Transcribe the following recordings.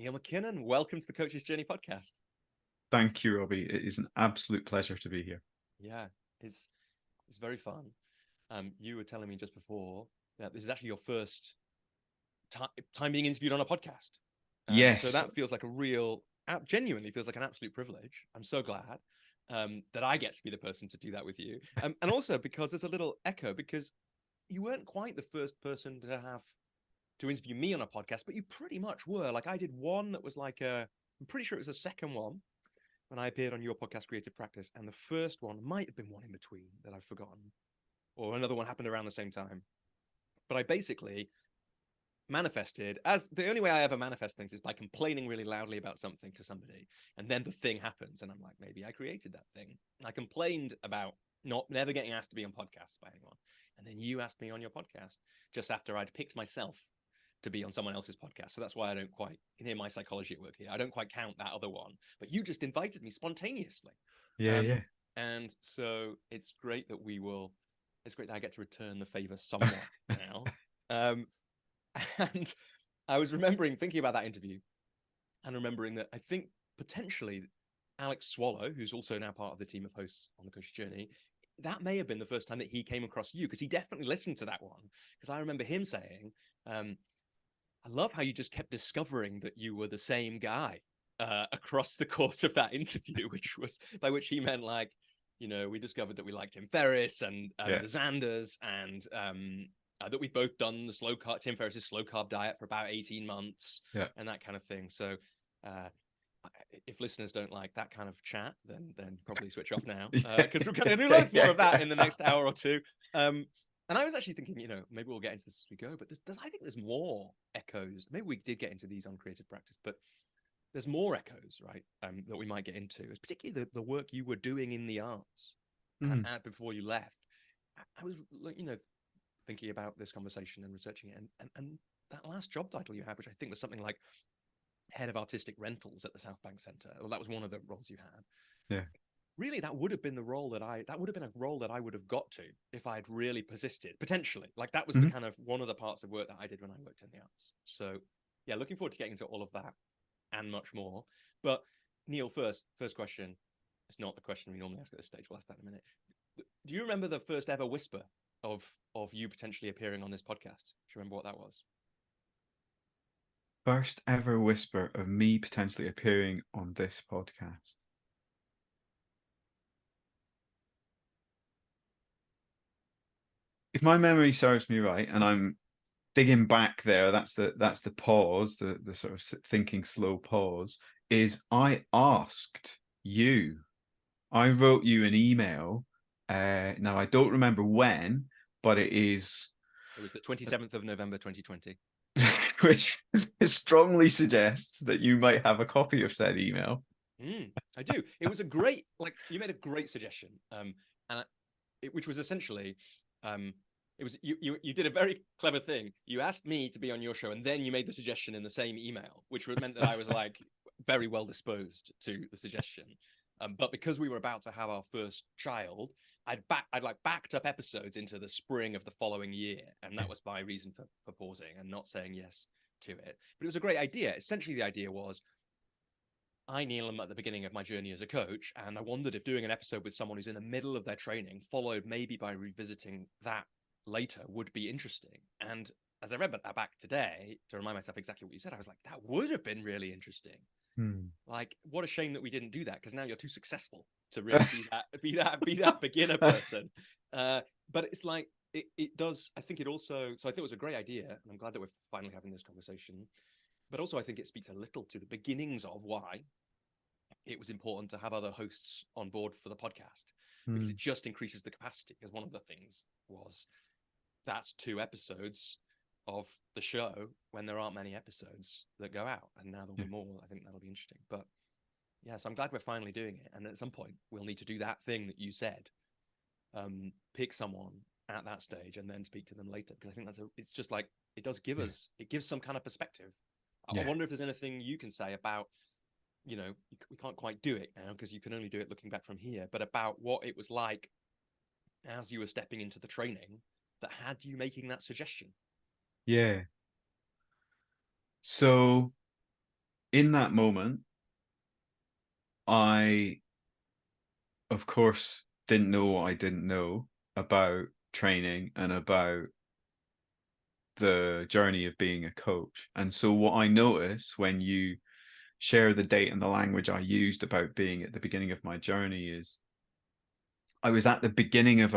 Neil Mackinnon, welcome to the Coach's Journey podcast. Thank you, Robbie. It is an absolute pleasure to be here. Yeah, it's very fun. You were telling me just before that this is actually your first time being interviewed on a podcast. So Yes. that feels like genuinely feels like an absolute privilege. I'm so glad that I get to be the person to do that with you. And also because there's a little echo, because you weren't quite the first person to interview me on a podcast, but you pretty much were. Like, I did one that was I'm pretty sure it was the second one when I appeared on your podcast, Creative Practice, and the first one might have been one in between that I've forgotten, or another one happened around the same time. But I basically manifested, as the only way I ever manifest things is by complaining really loudly about something to somebody, and then the thing happens, and I'm like, maybe I created that thing. I complained about never getting asked to be on podcasts by anyone, and then you asked me on your podcast just after I'd picked myself to be on someone else's podcast. So that's why I don't quite, you can hear my psychology at work here. I don't quite count that other one, but you just invited me spontaneously. Yeah. And so it's great that I get to return the favor somewhat now. And I was thinking about that interview and remembering that I think potentially Alex Swallow, who's also now part of the team of hosts on the Coach's Journey, that may have been the first time that he came across you, because he definitely listened to that one. Because I remember him saying, I love how you just kept discovering that you were the same guy across the course of that interview, by which he meant, like, we discovered that we liked Tim Ferriss and the Xanders, and that we'd both done Tim Ferriss's slow carb diet for about 18 months and that kind of thing. So if listeners don't like that kind of chat, then probably switch off now, because we're going to do loads more of that in the next hour or two. And I was actually thinking, maybe we'll get into this as we go, but I think there's more echoes. Maybe we did get into these on Creative Practice, but there's more echoes, right, that we might get into, particularly the work you were doing in the arts before you left. I was, thinking about this conversation and researching it, and that last job title you had, which I think was something like Head of Artistic Rentals at the South Bank Centre. Well, that was one of the roles you had. Yeah. Really, that would have been a role that I would have got to if I'd really persisted, potentially. Like, that was the kind of one of the parts of work that I did when I worked in the arts. So yeah, looking forward to getting into all of that and much more. But Neil, first question. It's not the question we normally ask at this stage. We'll ask that in a minute. Do you remember the first ever whisper of you potentially appearing on this podcast? Do you remember what that was? First ever whisper of me potentially appearing on this podcast. If my memory serves me right, and I'm digging back there, that's the pause, the sort of thinking slow pause, is I asked you. I wrote you an email. Now I don't remember when, but it was the 27th of November 2020. Which strongly suggests that you might have a copy of said email. I do. It was you made a great suggestion, which was essentially, it was you did a very clever thing. You asked me to be on your show, and then you made the suggestion in the same email, which meant that I was like very well disposed to the suggestion. But because we were about to have our first child, I'd backed up episodes into the spring of the following year, and that was my reason for pausing and not saying yes to it. But it was a great idea. Essentially, the idea was, Neil, am at the beginning of my journey as a coach, and I wondered if doing an episode with someone who's in the middle of their training, followed maybe by revisiting that later, would be interesting. And as I read that back today to remind myself exactly what you said, I was like, that would have been really interesting. Like, what a shame that we didn't do that, because now you're too successful to really be that beginner person. But it's like it does. I think it also. So I think it was a great idea, and I'm glad that we're finally having this conversation. But also, I think it speaks a little to the beginnings of why it was important to have other hosts on board for the podcast, because it just increases the capacity. Because one of the things was, that's 2 episodes of the show when there aren't many episodes that go out, and now there'll be more. I think that'll be interesting. But yeah, so I'm glad we're finally doing it, and at some point we'll need to do that thing that you said, pick someone at that stage and then speak to them later, because I think it's just like, it does give us, it gives some kind of perspective. I wonder if there's anything you can say about, we can't quite do it now because you can only do it looking back from here, but about what it was like as you were stepping into the training that had you making that suggestion. Yeah. So in that moment, I, of course, didn't know what I didn't know about training and about the journey of being a coach. And so what I notice when you share the date and the language I used about being at the beginning of my journey is I was at the beginning of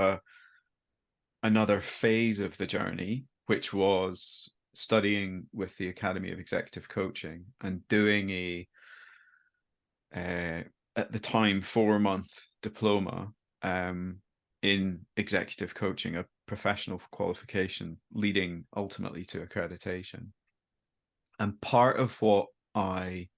another phase of the journey, which was studying with the Academy of Executive Coaching and doing at the time 4-month diploma in executive coaching, a professional qualification leading ultimately to accreditation. And part of what I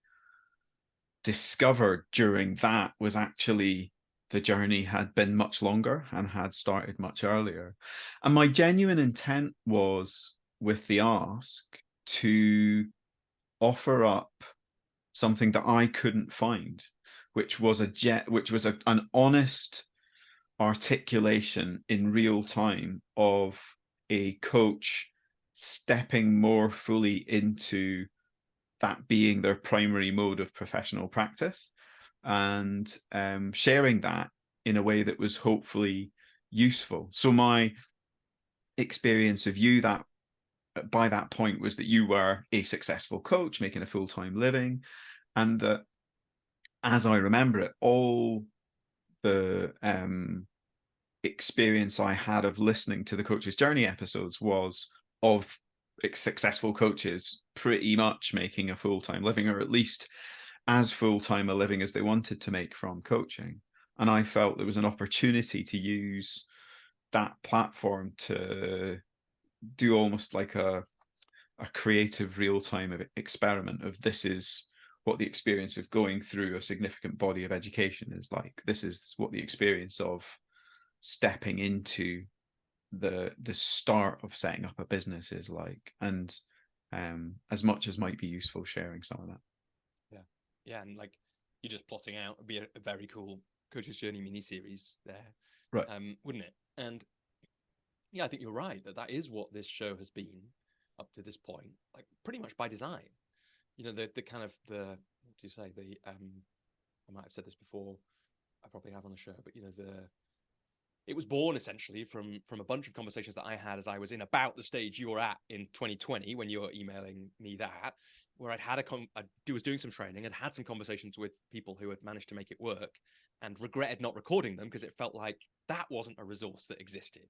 discovered during that was actually the journey had been much longer and had started much earlier. And my genuine intent was, with the ask, to offer up something that I couldn't find, which was an honest articulation in real time of a coach stepping more fully into that being their primary mode of professional practice, and sharing that in a way that was hopefully useful. So my experience of you that by that point was that you were a successful coach making a full-time living, and that, as I remember it, all the experience I had of listening to the Coach's Journey episodes was of successful coaches pretty much making a full-time living, or at least as full-time a living as they wanted to make from coaching. And I felt there was an opportunity to use that platform to do almost like a creative real-time experiment of, this is what the experience of going through a significant body of education is like. This is what the experience of stepping into the start of setting up a business is like. And as much as might be useful, sharing some of that. Yeah, and like you're just plotting out, it'd be a very cool Coach's Journey mini-series there, right? Wouldn't it? And yeah, I think you're right that is what this show has been up to this point, like pretty much by design. You know, the kind of what do you say? I might have said this before, I probably have on the show, but you know, it was born essentially from a bunch of conversations that I had as I was in about the stage you were at in 2020 when you were emailing me that, where I was doing some training and had some conversations with people who had managed to make it work, and regretted not recording them because it felt like that wasn't a resource that existed.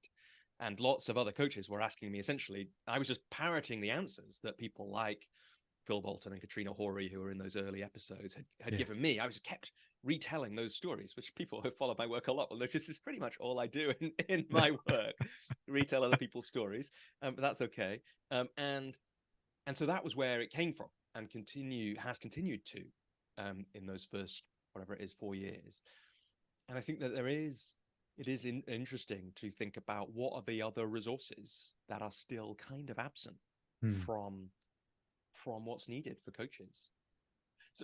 And lots of other coaches were asking me, essentially, I was just parroting the answers that people like Phil Bolton and Katrina Horry, who were in those early episodes, had given me. I was kept retelling those stories, which people who follow my work a lot will notice is pretty much all I do in my work, retell other people's stories. But that's okay. And so that was where it came from, and has continued to in those first, whatever it is, 4 years. And I think that it is interesting to think about what are the other resources that are still kind of absent from what's needed for coaches.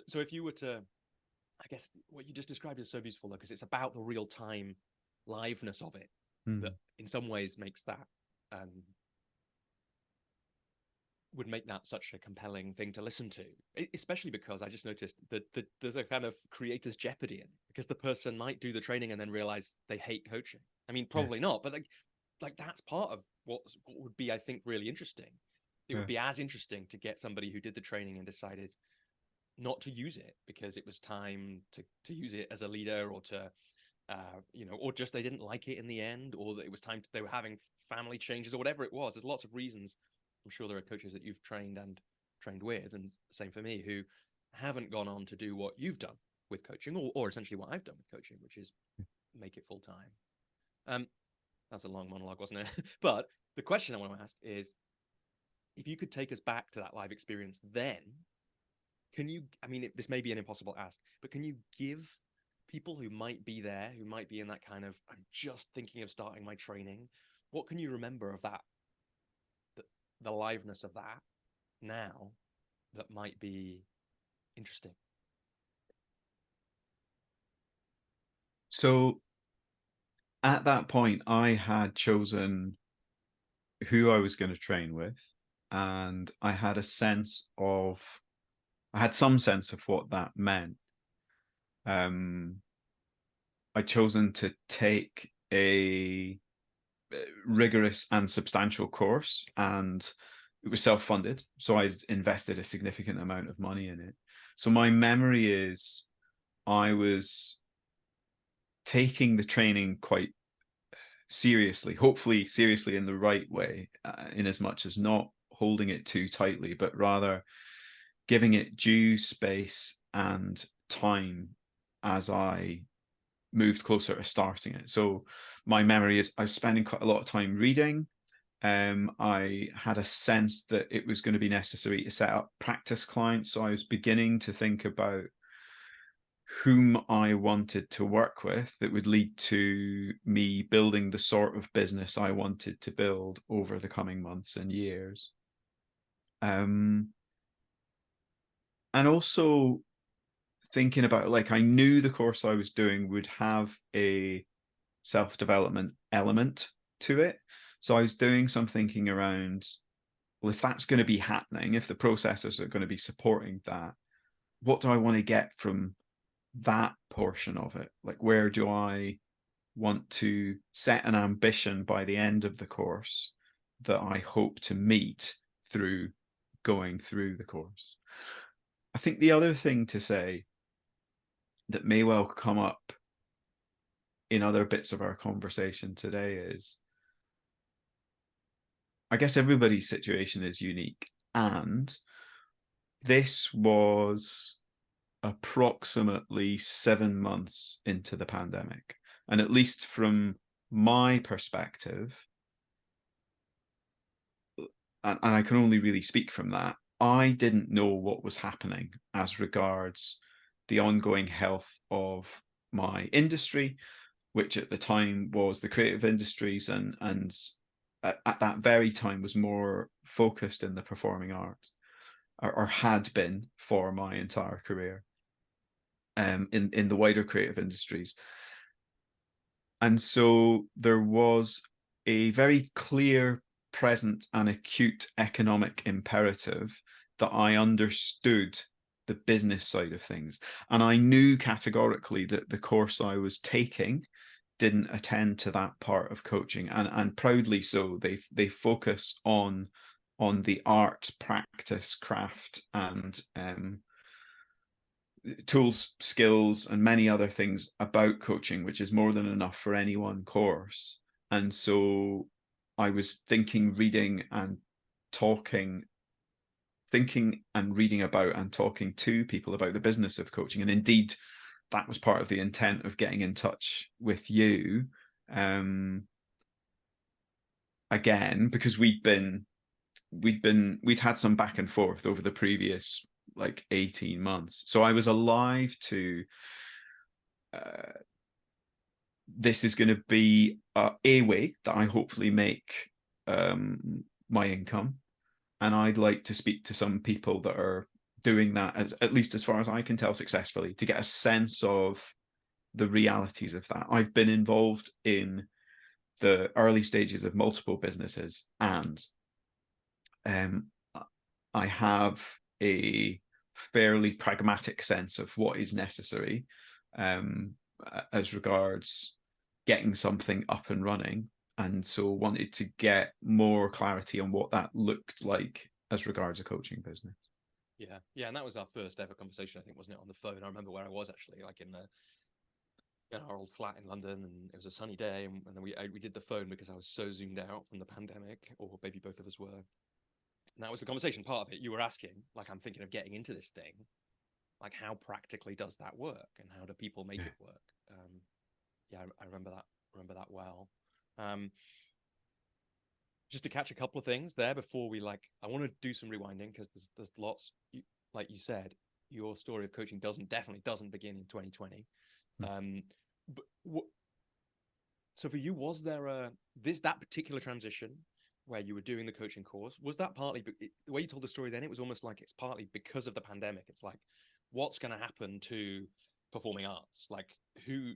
So if you were to, I guess what you just described is so beautiful, because it's about the real-time liveness of it that in some ways makes that would make that such a compelling thing to listen to, especially because I just noticed that there's a kind of creator's jeopardy in, because the person might do the training and then realize they hate coaching. I mean, probably not, but like that's part of what would be, I think, really interesting. It would be as interesting to get somebody who did the training and decided not to use it because it was time to use it as a leader, or to or just they didn't like it in the end, or that it was time they were having family changes, or whatever it was. There's lots of reasons. I'm sure there are coaches that you've trained with, and same for me, who haven't gone on to do what you've done with coaching, or essentially what I've done with coaching, which is make it full time. That's a long monologue, wasn't it? But the question I want to ask is, if you could take us back to that live experience then, can you, I mean, this may be an impossible ask, but can you give people who might be there, who might be in that kind of, I'm just thinking of starting my training, what can you remember of that, the liveness of that now, that might be interesting? So at that point, I had chosen who I was going to train with, and I had a sense of I had some sense of what that meant. I'd chosen to take a rigorous and substantial course, and it was self-funded, so I invested a significant amount of money in it. So my memory is I was taking the training quite seriously, hopefully seriously in the right way, in as much as not holding it too tightly, but rather giving it due space and time as I moved closer to starting it. So my memory is I was spending quite a lot of time reading. I had a sense that it was going to be necessary to set up practice clients. So I was beginning to think about whom I wanted to work with that would lead to me building the sort of business I wanted to build over the coming months and years. And also thinking about, like, I knew the course I was doing would have a self-development element to it. So I was doing some thinking around, well, if that's going to be happening, if the processes are going to be supporting that, what do I want to get from that portion of it? Like, where do I want to set an ambition by the end of the course that I hope to meet through going through the course? I think the other thing to say that may well come up in other bits of our conversation today is, I guess everybody's situation is unique, and this was approximately 7 months into the pandemic. And at least from my perspective, and I can only really speak from that, I didn't know what was happening as regards the ongoing health of my industry, which at the time was the creative industries, and at that very time was more focused in the performing arts, or had been for my entire career, in the wider creative industries. And so there was a very clear, present, and acute economic imperative that I understood the business side of things. And I knew categorically that the course I was taking didn't attend to that part of coaching, and proudly so. They focus on the art, practice, craft, and tools, skills, and many other things about coaching, which is more than enough for any one course. And so I was thinking, reading, and reading about and talking to people about the business of coaching. And indeed, that was part of the intent of getting in touch with you, again, because we'd had some back and forth over the previous, like, 18 months. So I was alive to this is going to be a way that I hopefully make my income. And I'd like to speak to some people that are doing that, at least as far as I can tell, successfully, to get a sense of the realities of that. I've been involved in the early stages of multiple businesses, and I have a fairly pragmatic sense of what is necessary, as regards getting something up and running, and so wanted to get more clarity on what that looked like as regards a coaching business. Yeah, and that was our first ever conversation, I think, wasn't it, on the phone? I remember where I was, actually, like in our old flat in London, and it was a sunny day, and then we did the phone because I was so zoomed out from the pandemic, or maybe both of us were. And that was the conversation part of it. You were asking, like, I'm thinking of getting into this thing. Like, how practically does that work, and how do people make it work? Yeah, I remember that well. Just to catch a couple of things there before we, like, I want to do some rewinding, because there's lots. Like you said, your story of coaching definitely doesn't begin in 2020. So for you, was there that particular transition where you were doing the coaching course? Was that partly the way you told the story then? It was almost like it's partly because of the pandemic. It's like, what's going to happen to performing arts? Like,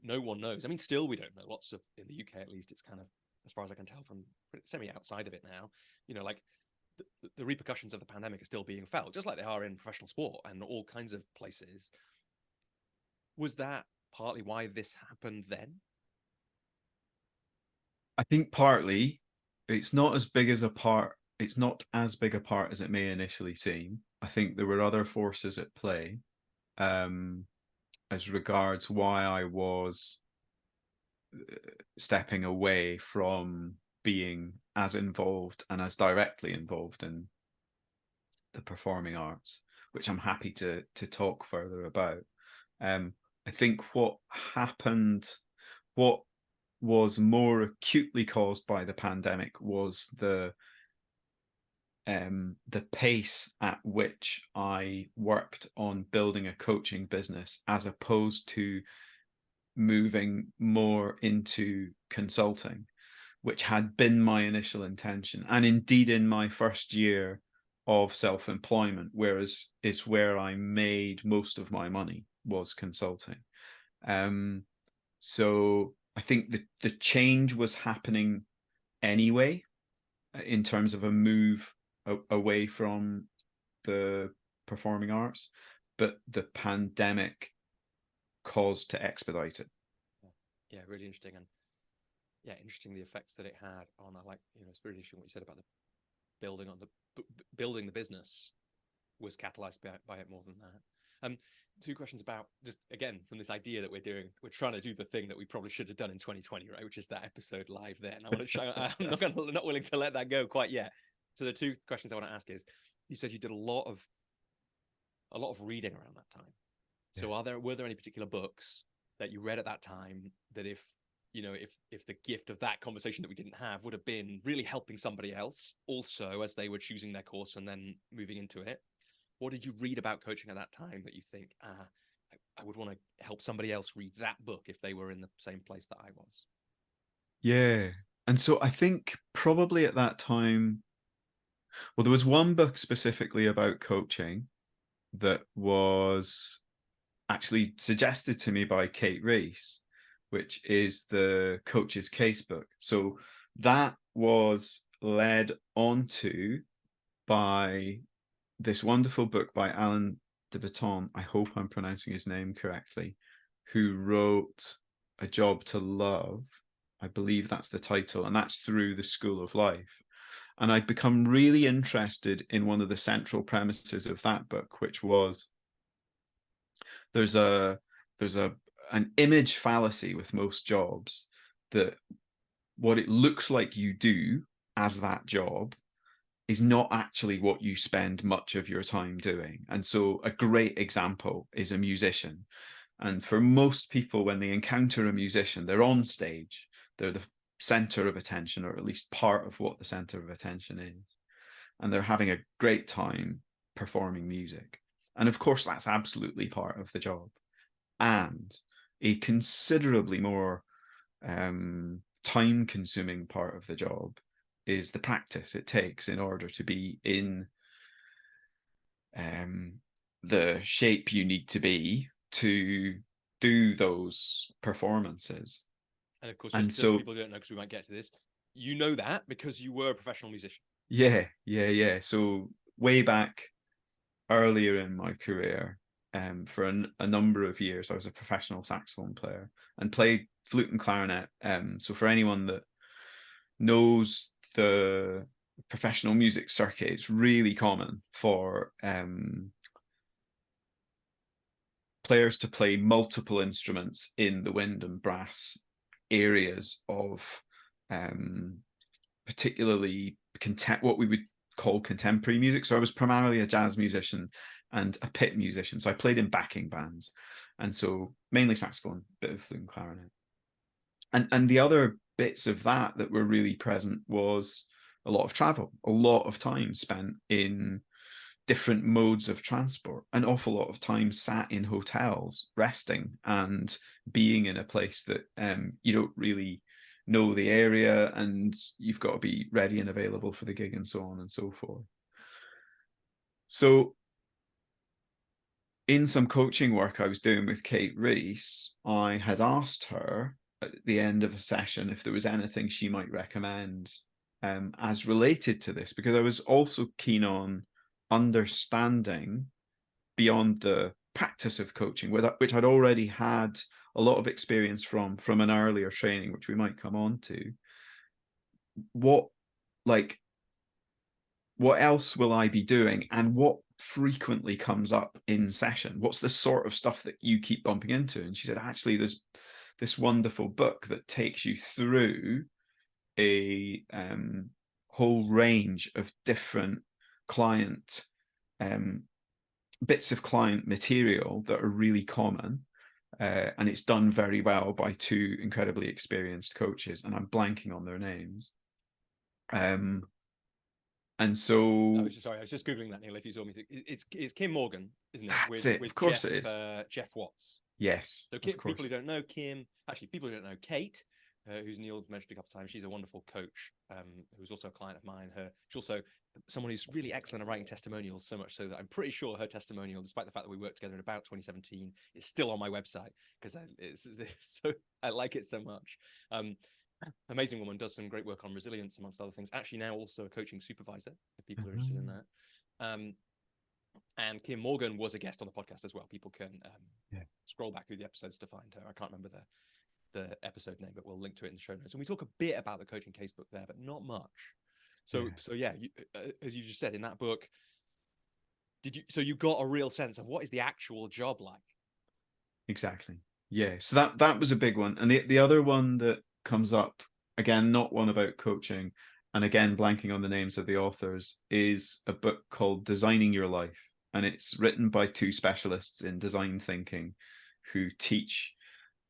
no one knows. I mean, still we don't know. Lots of, in the UK at least, it's kind of, as far as I can tell, from semi outside of it now, like, the repercussions of the pandemic are still being felt, just like they are in professional sport and all kinds of places. Was that partly why this happened then? I think partly it's not as big as a part. It's not as big a part as it may initially seem. I think there were other forces at play, as regards why I was stepping away from being as involved and as directly involved in the performing arts, which I'm happy to talk further about. I think what happened, what was more acutely caused by the pandemic, was the pace at which I worked on building a coaching business, as opposed to moving more into consulting, which had been my initial intention, and indeed in my first year of self-employment, whereas is where I made most of my money, was consulting. So I think the change was happening anyway, in terms of a move away from the performing arts, but the pandemic caused to expedite it. Yeah, really interesting. And yeah, interesting the effects that it had on, like, it's really interesting what you said about the building the business was catalyzed by it more than that. Two questions about, just again, from this idea that we're trying to do the thing that we probably should have done in 2020, right? Which is that episode live there. And I want to show, I'm not willing to let that go quite yet. So the two questions I want to ask is, you said you did a lot of reading around that time. So were there any particular books that you read at that time that if the gift of that conversation that we didn't have would have been really helping somebody else also as they were choosing their course and then moving into it? What did you read about coaching at that time that you think, I would want to help somebody else read that book if they were in the same place that I was? Yeah. And so I think probably at that time, well, there was one book specifically about coaching that was actually suggested to me by Kate Reese, which is the Coach's Casebook. So that was led onto by this wonderful book by Alan de Botton, I hope I'm pronouncing his name correctly, who wrote A Job to Love. I believe that's the title, and that's through the School of Life. And I'd become really interested in one of the central premises of that book, which was there's an image fallacy with most jobs, that what it looks like you do as that job is not actually what you spend much of your time doing. And so a great example is a musician. And for most people, when they encounter a musician, they're on stage, they're the center of attention, or at least part of what the center of attention is. And they're having a great time performing music. And of course, that's absolutely part of the job. And a considerably more time-consuming part of the job is the practice it takes in order to be in the shape you need to be to do those performances. And of course, just so people don't know, because we might get to this, you know that because you were a professional musician. Yeah. So way back earlier in my career, for a number of years, I was a professional saxophone player and played flute and clarinet. So for anyone that knows the professional music circuit, it's really common for players to play multiple instruments in the wind and brass areas of particularly what we would call contemporary music. So I was primarily a jazz musician and a pit musician. So I played in backing bands. And so mainly saxophone, bit of flute and clarinet. And the other bits of that were really present was a lot of travel, a lot of time spent in different modes of transport, an awful lot of time sat in hotels, resting and being in a place that you don't really know the area, and you've got to be ready and available for the gig, and so on and so forth. So in some coaching work I was doing with Kate Reese, I had asked her at the end of a session if there was anything she might recommend as related to this, because I was also keen on understanding beyond the practice of coaching, which I'd already had a lot of experience from an earlier training, which we might come on to. What else will I be doing, and what frequently comes up in session? What's the sort of stuff that you keep bumping into? And she said, actually, there's this wonderful book that takes you through a whole range of different client bits of client material that are really common, and it's done very well by two incredibly experienced coaches, and I'm blanking on their names. And so, I was just googling that, Neil. If you saw me, it's Kim Morgan, isn't it? That's it. Of course, Jeff, it is. Jeff Watts. Yes. So people who don't know Kim, actually, people who don't know Kate, who's Neil mentioned a couple of times. She's a wonderful coach, who's also a client of mine. She's also someone who's really excellent at writing testimonials, so much so that I'm pretty sure her testimonial, despite the fact that we worked together in about 2017, is still on my website because I like it so much. Amazing woman, does some great work on resilience amongst other things. Actually, now also a coaching supervisor, if people are interested in that. And Kim Morgan was a guest on the podcast as well. People can scroll back through the episodes to find her. I can't remember the episode name, but we'll link to it in the show notes. And we talk a bit about the coaching casebook there, but not much. So as you just said in that book, you got a real sense of what is the actual job like? Exactly. Yeah. So that was a big one. And the other one that comes up, again, not one about coaching, and again, blanking on the names of the authors, is a book called Designing Your Life. And it's written by two specialists in design thinking who teach,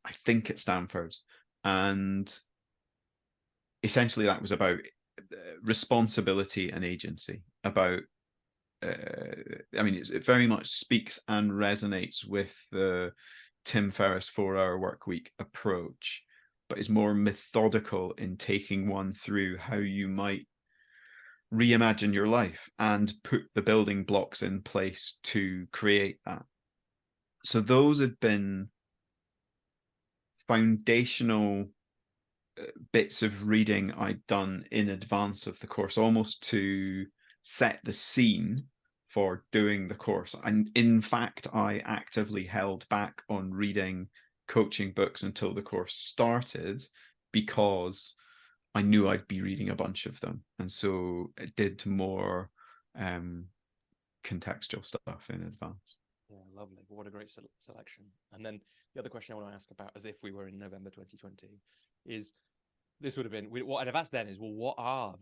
I think, at Stanford. And essentially that was about responsibility and agency, about it very much speaks and resonates with the Tim Ferriss 4-hour work week approach, but is more methodical in taking one through how you might reimagine your life and put the building blocks in place to create that. So those had been foundational bits of reading I'd done in advance of the course, almost to set the scene for doing the course. And in fact, I actively held back on reading coaching books until the course started because I knew I'd be reading a bunch of them. And so it did more contextual stuff in advance. Yeah, lovely. What a great selection. And then the other question I want to ask about, as if we were in November 2020, is this would have been, what I'd have asked then is, well, what are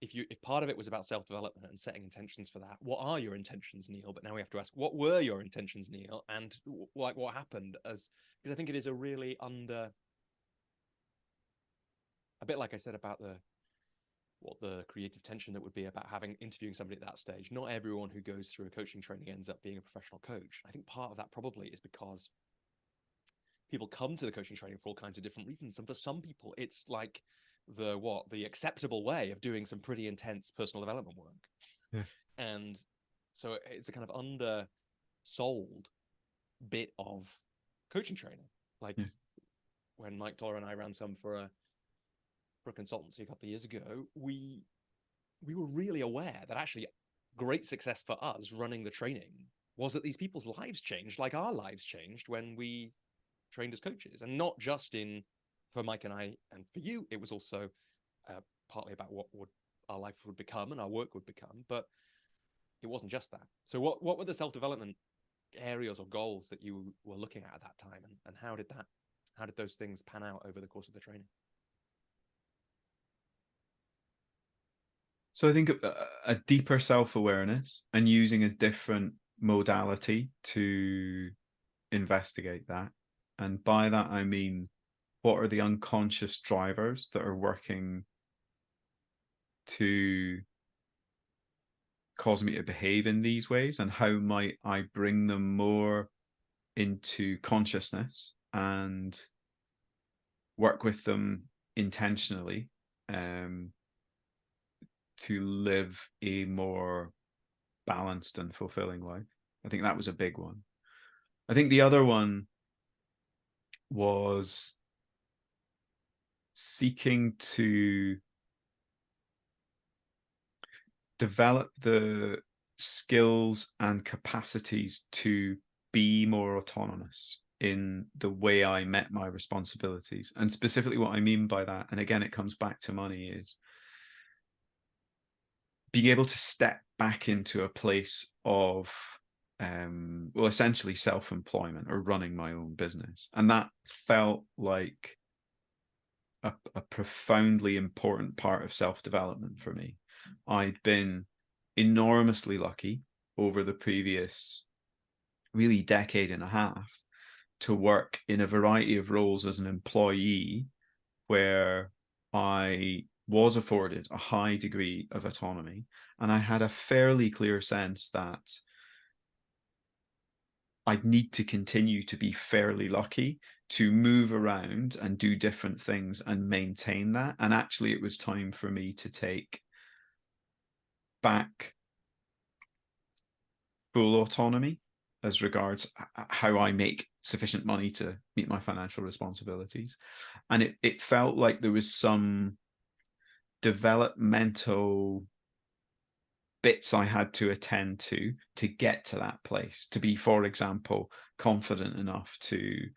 if part of it was about self-development and setting intentions for that, what are your intentions, Neil? But now we have to ask, what were your intentions, Neil? And what happened, because I think it is a really a bit like I said about what the creative tension that would be about interviewing somebody at that stage. Not everyone who goes through a coaching training ends up being a professional coach. I think part of that probably is because people come to the coaching training for all kinds of different reasons. And for some people, it's like the acceptable way of doing some pretty intense personal development work. Yeah. And so it's a kind of undersold bit of coaching training. Like when Mike Toller and I ran some for a consultancy a couple of years ago, we were really aware that actually great success for us running the training was that these people's lives changed, like our lives changed when we trained as coaches. And not just for Mike and I and for you, it was also partly about what our life would become and our work would become, but it wasn't just that. So what were the self-development areas or goals that you were looking at that time, and how did those things pan out over the course of the training? So I think a deeper self-awareness and using a different modality to investigate that. And by that, I mean, what are the unconscious drivers that are working to cause me to behave in these ways, and how might I bring them more into consciousness and work with them intentionally to live a more balanced and fulfilling life. I think that was a big one. I think the other one was seeking to develop the skills and capacities to be more autonomous in the way I met my responsibilities. And specifically what I mean by that, and again, it comes back to money, is being able to step back into a place of, well, essentially self-employment or running my own business. And that felt like a profoundly important part of self-development for me. I'd been enormously lucky over the previous really decade and a half to work in a variety of roles as an employee where I was afforded a high degree of autonomy, and I had a fairly clear sense that I'd need to continue to be fairly lucky to move around and do different things and maintain that. And actually, it was time for me to take back full autonomy as regards how I make sufficient money to meet my financial responsibilities. And it felt like there was some developmental bits I had to attend to get to that place, to be, for example, confident enough to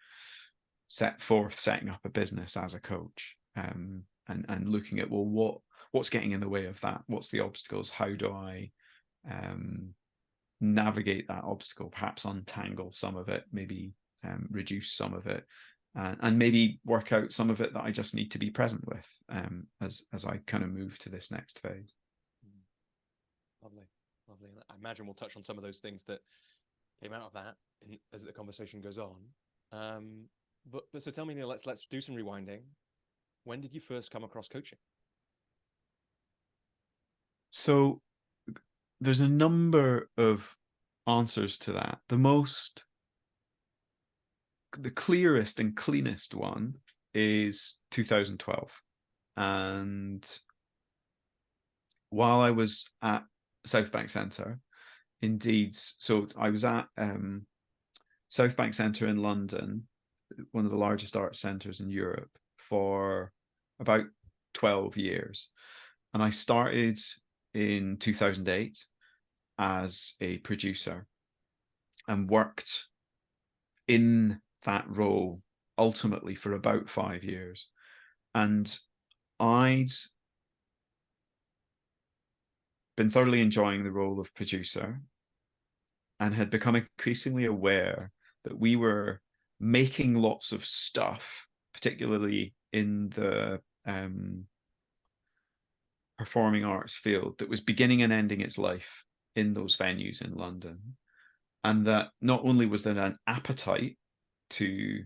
set forth setting up a business as a coach, and looking at, well, what's getting in the way of that? What's the obstacles? How do I navigate that obstacle, perhaps untangle some of it, maybe reduce some of it, and maybe work out some of it that I just need to be present with, as I kind of move to this next phase. Lovely, lovely. And I imagine we'll touch on some of those things that came out of that as the conversation goes on. But so tell me, Neil, let's do some rewinding. When did you first come across coaching? So there's a number of answers to that. The clearest and cleanest one is 2012. And while I was at South Bank Centre, indeed, so I was at South Bank Centre in London, one of the largest art centres in Europe, for about 12 years. And I started in 2008 as a producer and worked in that role ultimately for about 5 years. And I'd been thoroughly enjoying the role of producer and had become increasingly aware that we were making lots of stuff, particularly in the performing arts field, that was beginning and ending its life in those venues in London. And that not only was there an appetite to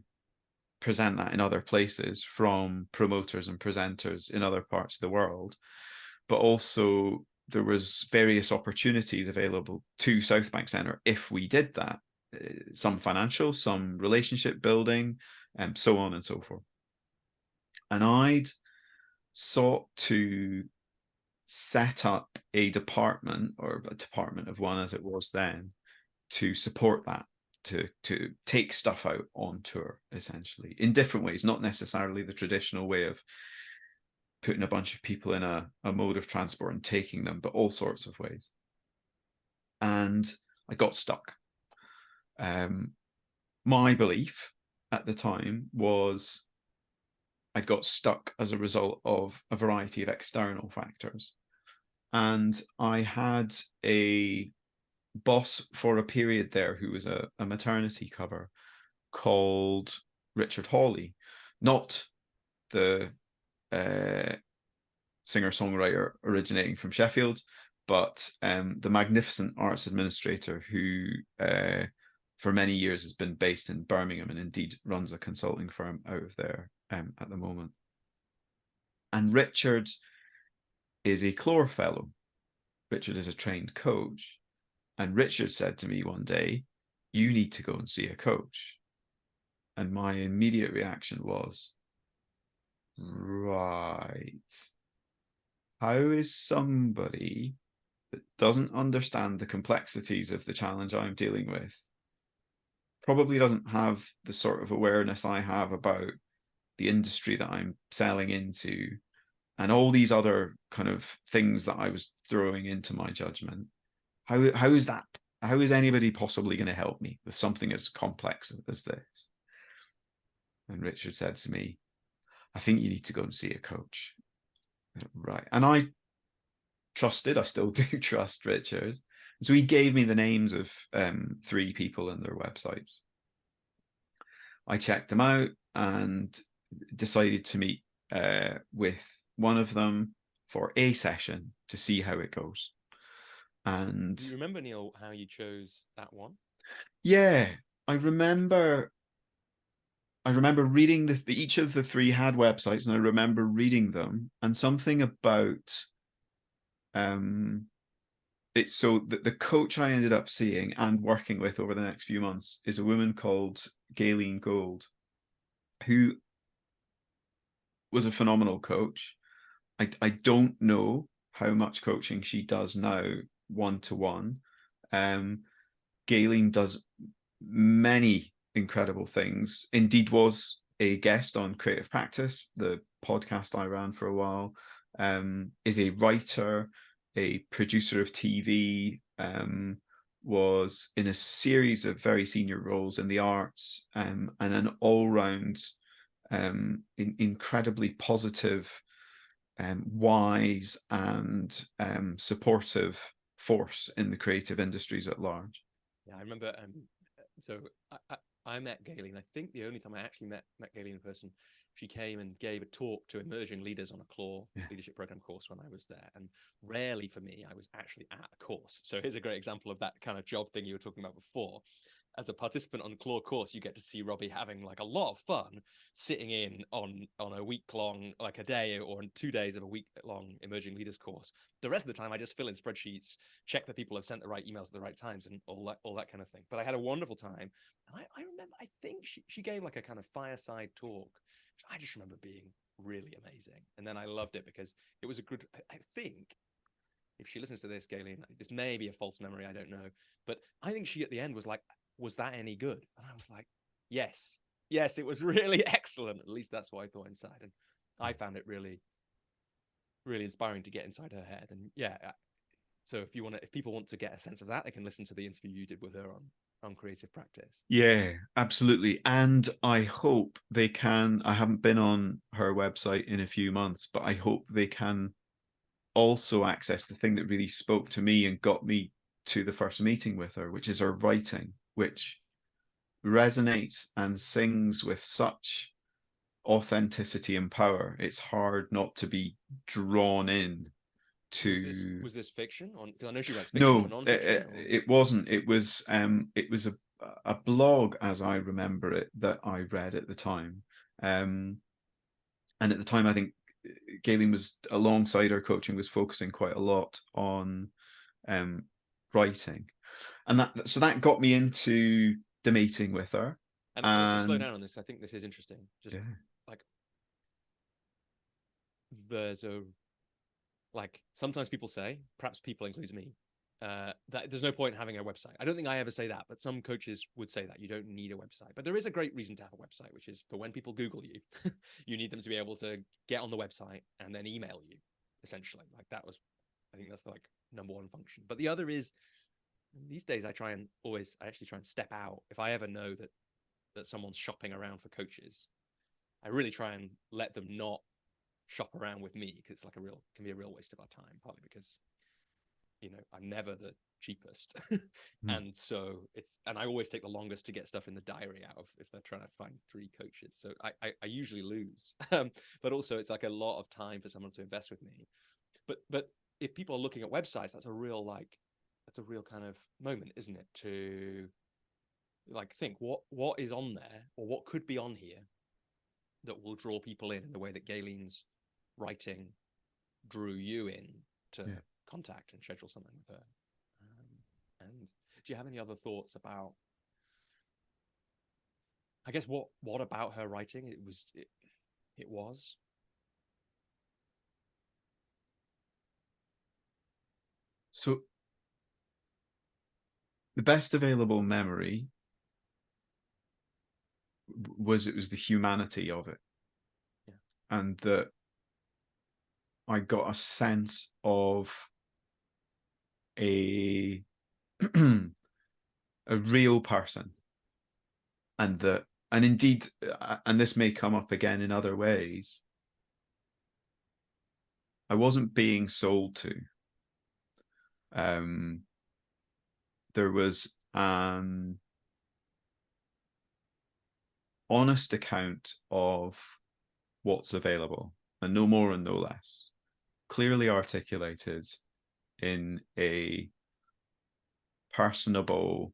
present that in other places from promoters and presenters in other parts of the world, but also there was various opportunities available to South Bank Centre if we did that, some financial, some relationship building, and so on and so forth. And I'd sought to set up a department, or a department of one as it was then, to support that, to take stuff out on tour, essentially, in different ways, not necessarily the traditional way of putting a bunch of people in a mode of transport and taking them, but all sorts of ways. And I got stuck. My belief at the time was I got stuck as a result of a variety of external factors. And I had a boss for a period there who was a maternity cover called Richard Hawley, not the singer-songwriter originating from Sheffield, but the magnificent arts administrator who for many years has been based in Birmingham and indeed runs a consulting firm out of there at the moment. And Richard is a Clore fellow. Richard is a trained coach. And Richard said to me one day, "You need to go and see a coach." And my immediate reaction was, right, how is somebody that doesn't understand the complexities of the challenge I'm dealing with, probably doesn't have the sort of awareness I have about the industry that I'm selling into, and all these other kind of things that I was throwing into my judgment. How is anybody possibly going to help me with something as complex as this? And Richard said to me, I think you need to go and see a coach. Right. And I still do trust Richard. So he gave me the names of 3 people and their websites. I checked them out and decided to meet with one of them for a session to see how it goes. And do you remember, Neil, how you chose that one? Yeah, I remember reading each of the 3 had websites, and I remember reading them, and something about it's so the coach I ended up seeing and working with over the next few months is a woman called Galen Gold, who was a phenomenal coach. I don't know how much coaching she does now one-to-one. Galen does many incredible things. Indeed was a guest on Creative Practice, the podcast I ran for a while. Is a writer, a producer of TV, was in a series of very senior roles in the arts, and an all-round incredibly positive, wise and supportive force in the creative industries at large. Yeah, I remember. So I met Galen. I think the only time I actually met Galen in person, she came and gave a talk to emerging leaders on a CLAW leadership program course when I was there. And rarely for me, I was actually at a course. So here's a great example of that kind of job thing you were talking about before. As a participant on CLAW course, you get to see Robbie having like a lot of fun sitting in on a week-long, like a day or 2 days of a week-long emerging leaders course. The rest of the time, I just fill in spreadsheets, check that people have sent the right emails at the right times, and all that kind of thing. But I had a wonderful time. And I remember, I think she gave like a kind of fireside talk, which I just remember being really amazing. And then I loved it because it was a good, I think, if she listens to this, Galen, this may be a false memory, I don't know. But I think she at the end was like, was that any good? And I was like, yes, it was really excellent. At least that's what I thought inside. And I found it really, really inspiring to get inside her head. And yeah, so if people want to get a sense of that, they can listen to the interview you did with her on Creative Practice. Yeah, absolutely. And I hope they can, I haven't been on her website in a few months, but I hope they can also access the thing that really spoke to me and got me to the first meeting with her, which is her writing, which resonates and sings with such authenticity and power. It's hard not to be drawn in to. Was this fiction? Because I know she writes fiction, No, but non-fiction. it wasn't. It was a blog, as I remember it, that I read at the time. And at the time, I think Galen was, alongside her coaching, was focusing quite a lot on writing, and that got me into the meeting with her. And let's just slow down on this. I think this is interesting. Just like there's a like sometimes people say, perhaps people includes me, that there's no point in having a website. I don't think I ever say that, but some coaches would say that you don't need a website. But there is a great reason to have a website, which is for when people Google you, you need them to be able to get on the website and then email you, essentially. Like I think that's the like number one function. But the other is, these days I actually try and step out. If I ever know that someone's shopping around for coaches, I really try and let them not shop around with me, because it's like can be a real waste of our time, partly because I'm never the cheapest. And so I always take the longest to get stuff in the diary out of if they're trying to find 3 coaches. So I usually lose. But also it's like a lot of time for someone to invest with me. But if people are looking at websites, that's a real kind of moment, isn't it? To like think what is on there, or what could be on here that will draw people in the way that Galen's writing drew you in to contact and schedule something with her. And do you have any other thoughts about, I guess, what about her writing it was? So the best available memory was the humanity of it. Yeah. And that I got a sense of a a real person, and indeed, and this may come up again in other ways, I wasn't being sold to. There was an honest account of what's available, and no more and no less, clearly articulated in a personable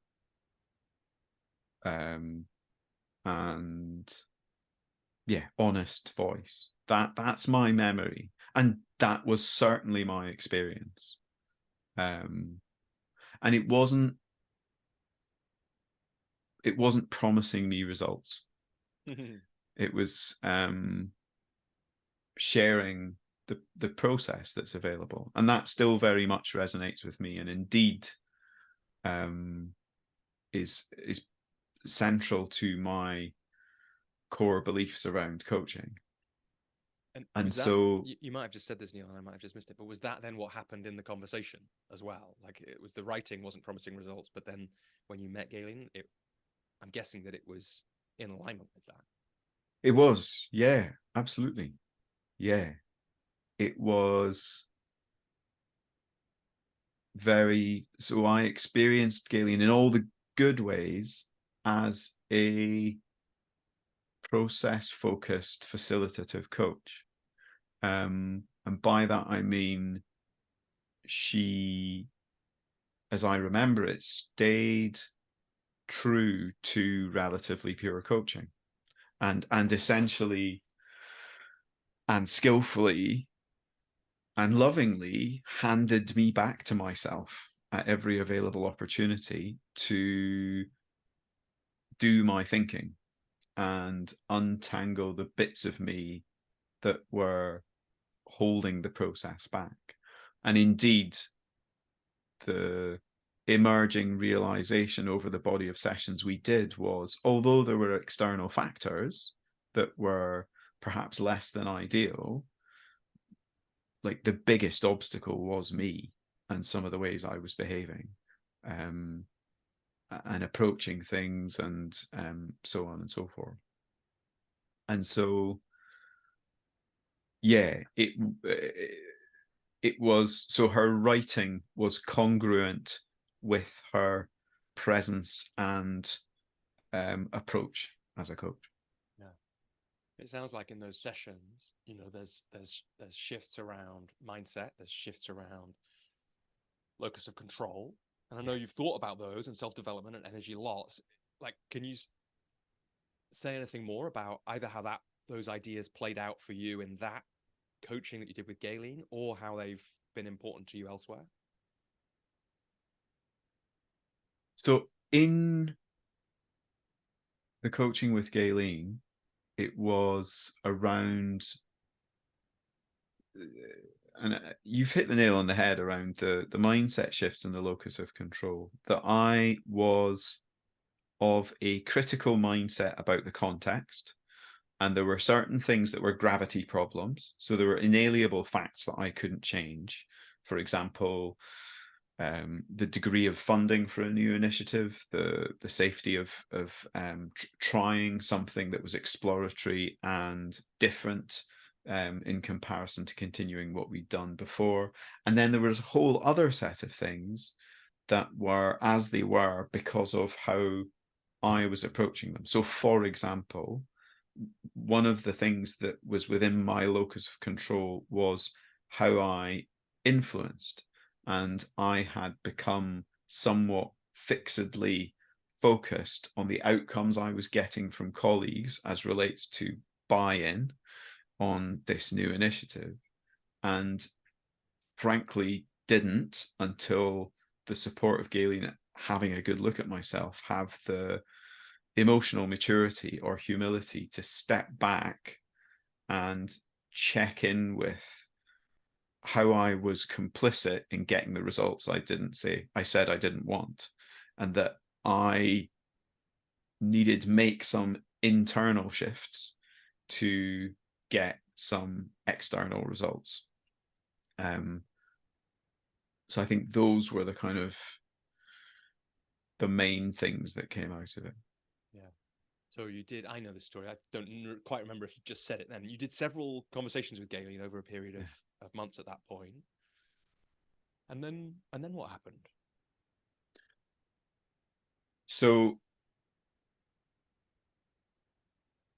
and honest voice. That's my memory, and that was certainly my experience. And it wasn't promising me results. It was sharing the process that's available, and that still very much resonates with me, and indeed is central to my core beliefs around coaching. And so you might have just said this, Neil, and I might have just missed it, but was that then what happened in the conversation as well? Like, it was the writing wasn't promising results, but then when you met Galen, I'm guessing that it was in alignment with that. It was, yeah, absolutely. Yeah. It was so I experienced Galen in all the good ways as a process-focused facilitative coach. And by that, I mean, she, as I remember it, stayed true to relatively pure coaching, and essentially and skillfully and lovingly handed me back to myself at every available opportunity to do my thinking and untangle the bits of me that were holding the process back. And indeed, the emerging realization over the body of sessions we did was, although there were external factors that were perhaps less than ideal, like the biggest obstacle was me and some of the ways I was behaving and approaching things, and so on and so forth. And so, yeah, it was, so her writing was congruent with her presence and approach as a coach. Yeah, it sounds like in those sessions, there's shifts around mindset, there's shifts around locus of control, and I know you've thought about those and self-development and energy lots. Like, can you say anything more about either how those ideas played out for you in that coaching that you did with Galen, or how they've been important to you elsewhere? So in the coaching with Galen, it was around, and you've hit the nail on the head around the mindset shifts and the locus of control, that I was of a critical mindset about the context. And there were certain things that were gravity problems. So there were inalienable facts that I couldn't change. For example, the degree of funding for a new initiative, the safety of trying something that was exploratory and different in comparison to continuing what we'd done before. And then there was a whole other set of things that were as they were because of how I was approaching them. So, for example, one of the things that was within my locus of control was how I influenced, and I had become somewhat fixedly focused on the outcomes I was getting from colleagues as relates to buy-in on this new initiative, and frankly didn't, until the support of Galen, having a good look at myself, have the emotional maturity or humility to step back and check in with how I was complicit in getting the results I said I didn't want, and that I needed to make some internal shifts to get some external results. So I think those were the kind of the main things that came out of it. Yeah. So you did, I know this story. I don't quite remember if you just said it then. You did several conversations with Galen over a period of months at that point. And then what happened? So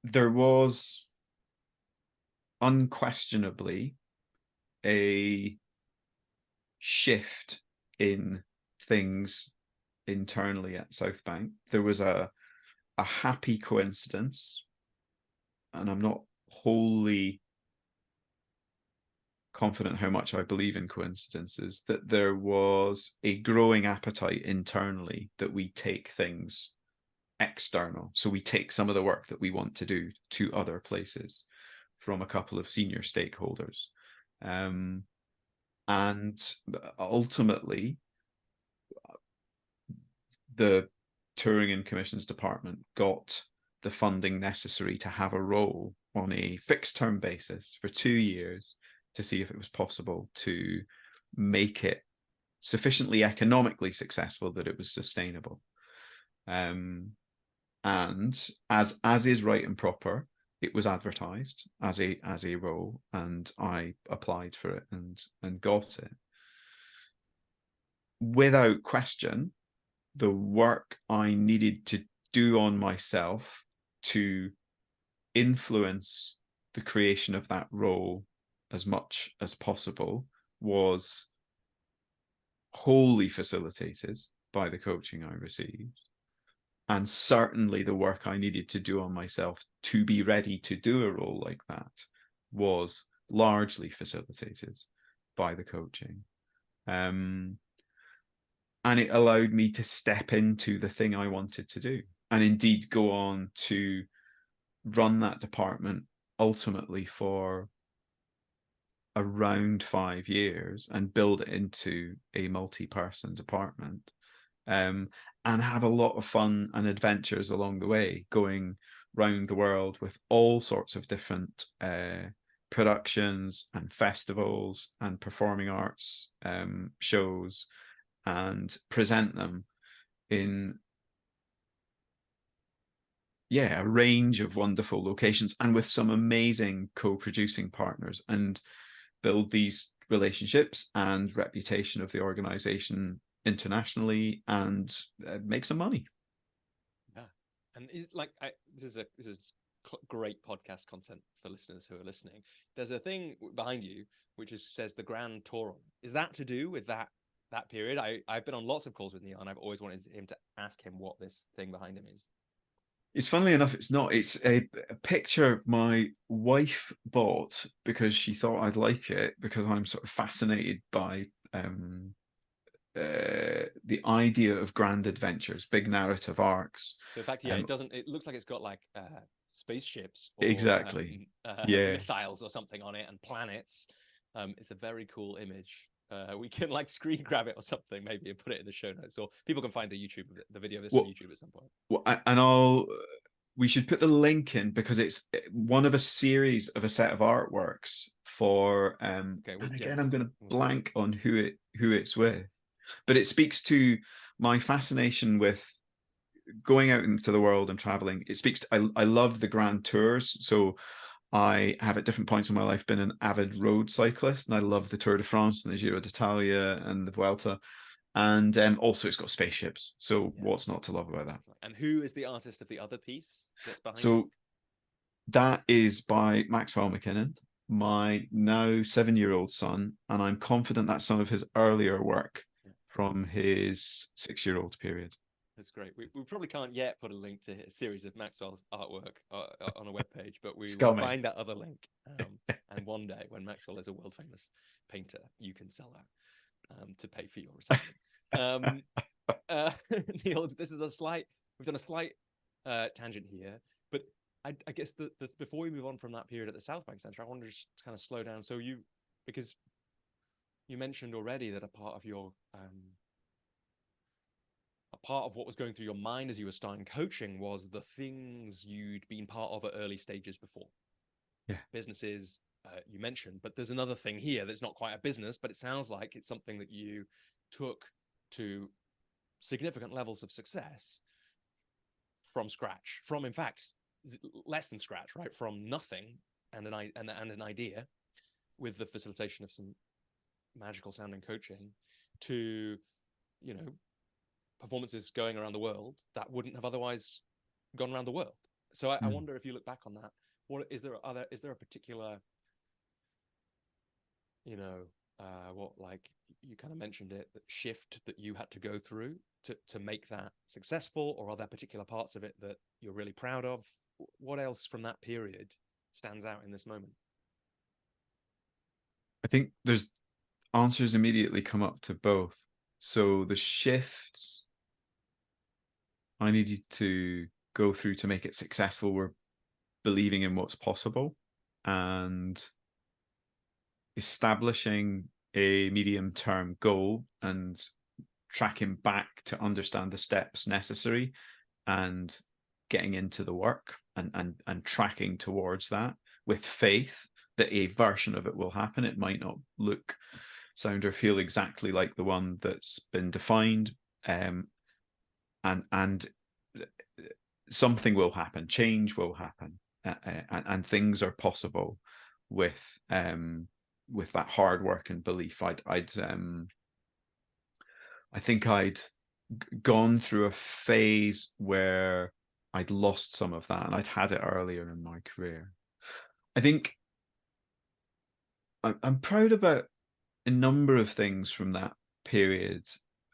there was unquestionably a shift in things internally at South Bank. There was a happy coincidence, and I'm not wholly confident how much I believe in coincidences, that there was a growing appetite internally that we take things external. So we take some of the work that we want to do to other places from a couple of senior stakeholders. And ultimately, the touring and commissions department got the funding necessary to have a role on a fixed term basis for 2 years to see if it was possible to make it sufficiently economically successful that it was sustainable. And as is right and proper, it was advertised as a role, and I applied for it and got it. Without question, the work I needed to do on myself to influence the creation of that role as much as possible was wholly facilitated by the coaching I received. And certainly the work I needed to do on myself to be ready to do a role like that was largely facilitated by the coaching. And it allowed me to step into the thing I wanted to do, and indeed go on to run that department ultimately for around 5 years and build it into a multi-person department, and have a lot of fun and adventures along the way, going round the world with all sorts of different productions and festivals and performing arts shows, and present them in a range of wonderful locations and with some amazing co-producing partners, and build these relationships and reputation of the organization internationally, and make some money. Yeah. And this is great podcast content for listeners who are listening. There's a thing behind you which says the Grand Touron. Is that to do with that period? I've been on lots of calls with Neil, and I've always wanted him to ask him what this thing behind him is. It's funnily enough, it's not. It's a picture my wife bought because she thought I'd like it, because I'm sort of fascinated by the idea of grand adventures, big narrative arcs. So in fact, it looks like it's got like spaceships or exactly, yeah, missiles or something on it, and planets. It's a very cool image. We can like screen grab it or something maybe and put it in the show notes, or people can find the video of this on YouTube at some point. And we should put the link in, because it's one of a series of a set of artworks for and again, I'm going to blank on who it's with, but it speaks to my fascination with going out into the world and traveling. It speaks to, I love the grand tours, so I have at different points in my life been an avid road cyclist, and I love the Tour de France and the Giro d'Italia and the Vuelta. And also it's got spaceships, so what's not to love about that? And who is the artist of the other piece that's behind so that is by Maxwell Mackinnon, my now 7-year-old son, and I'm confident that's some of his earlier work from his 6-year-old period. That's great. We probably can't yet put a link to a series of Maxwell's artwork on a webpage, but we will find that other link. And one day, when Maxwell is a world famous painter, you can sell that to pay for your retirement. Neil, we've done a slight tangent here, but I guess the before we move on from that period at the South Bank Centre, I want to just kind of slow down. So because you mentioned already that a part of what was going through your mind as you were starting coaching was the things you'd been part of at early stages before. Yeah. Businesses, you mentioned. But there's another thing here that's not quite a business, but it sounds like it's something that you took to significant levels of success from scratch, from, in fact, less than scratch, right? From nothing and an idea, with the facilitation of some magical sounding coaching, to, you know, performances going around the world that wouldn't have otherwise gone around the world. So I wonder, if you look back on that, what is there a particular, you know, what, like you kind of mentioned it, that shift that you had to go through to make that successful, or are there particular parts of it that you're really proud of? What else from that period stands out in this moment? I think there's answers immediately come up to both. So the shifts I needed to go through to make it successful were believing in what's possible and establishing a medium-term goal and tracking back to understand the steps necessary and getting into the work and tracking towards that with faith that a version of it will happen. It might not look, sound, or feel exactly like the one that's been defined, and something will happen, change will happen, and things are possible with that hard work and belief. I think I'd gone through a phase where I'd lost some of that, and I'd had it earlier in my career. I think I'm proud about a number of things from that period.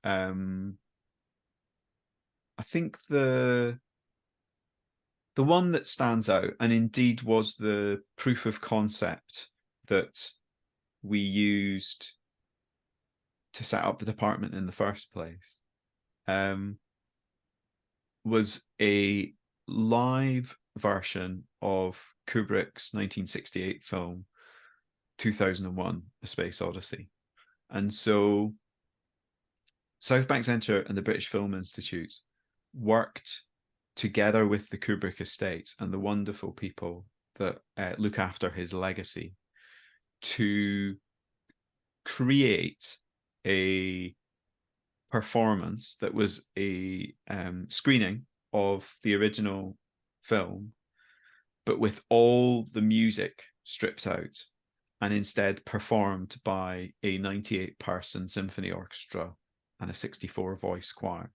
I think the one that stands out, and indeed was the proof of concept that we used to set up the department in the first place, was a live version of Kubrick's 1968 film 2001: A Space Odyssey. And so South Bank Centre and the British Film Institute worked together with the Kubrick estate and the wonderful people that look after his legacy to create a performance that was a screening of the original film, but with all the music stripped out and instead performed by a 98-person symphony orchestra and a 64-voice choir,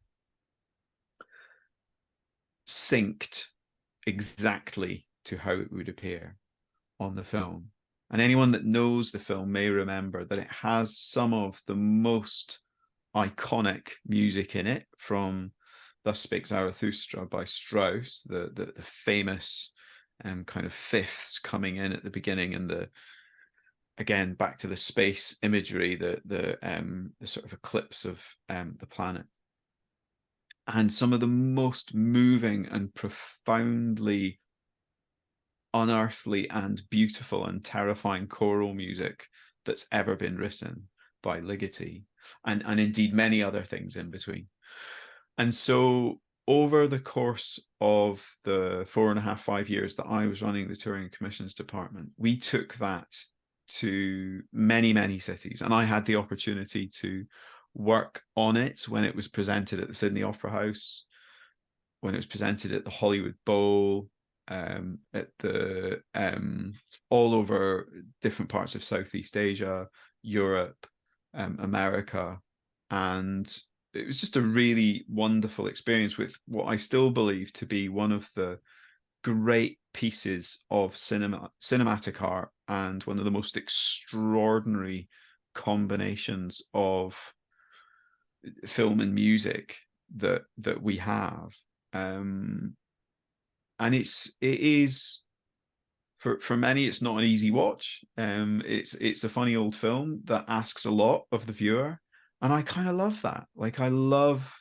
synced exactly to how it would appear on the film. And anyone that knows the film may remember that it has some of the most iconic music in it, from Thus Spake Zarathustra by Strauss, the famous kind of fifths coming in at the beginning, and again back to the space imagery, the sort of eclipse of the planet, and some of the most moving and profoundly unearthly and beautiful and terrifying choral music that's ever been written by Ligeti, and indeed many other things in between. And so over the course of the 4.5-5 years that I was running the touring commissions department, we took that to many, many cities, and I had the opportunity to work on it when it was presented at the Sydney Opera House, when it was presented at the Hollywood Bowl, at the all over different parts of Southeast Asia, Europe, America, and it was just a really wonderful experience with what I still believe to be one of the great pieces of cinematic art, and one of the most extraordinary combinations of film and music that we have. And it is for many, it's not an easy watch. It's a funny old film that asks a lot of the viewer, and I kind of love that. Like, I love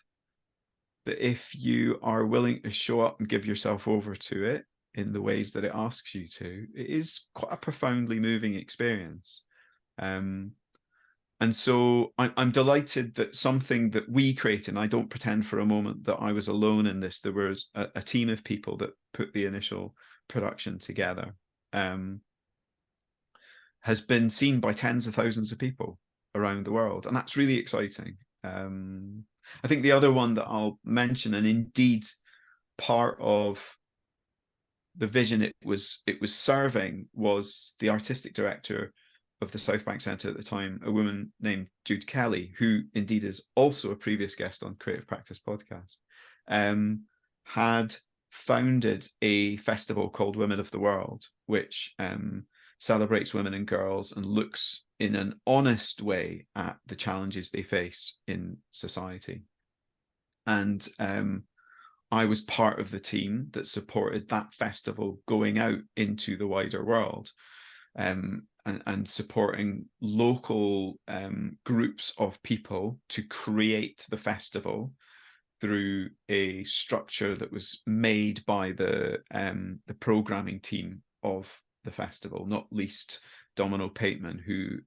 that if you are willing to show up and give yourself over to it in the ways that it asks you to, it is quite a profoundly moving experience. And so I'm delighted that something that we created, and I don't pretend for a moment that I was alone in this, there was a team of people that put the initial production together. has been seen by tens of thousands of people around the world, and that's really exciting. I think the other one that I'll mention, and indeed part of the vision it was serving, was the artistic director of the South Bank Centre at the time, a woman named Jude Kelly, who indeed is also a previous guest on Creative Practice Podcast, had founded a festival called Women of the World, which celebrates women and girls and looks in an honest way at the challenges they face in society. And I was part of the team that supported that festival going out into the wider world, and supporting local groups of people to create the festival through a structure that was made by the programming team of the festival, not least Domino Pateman, who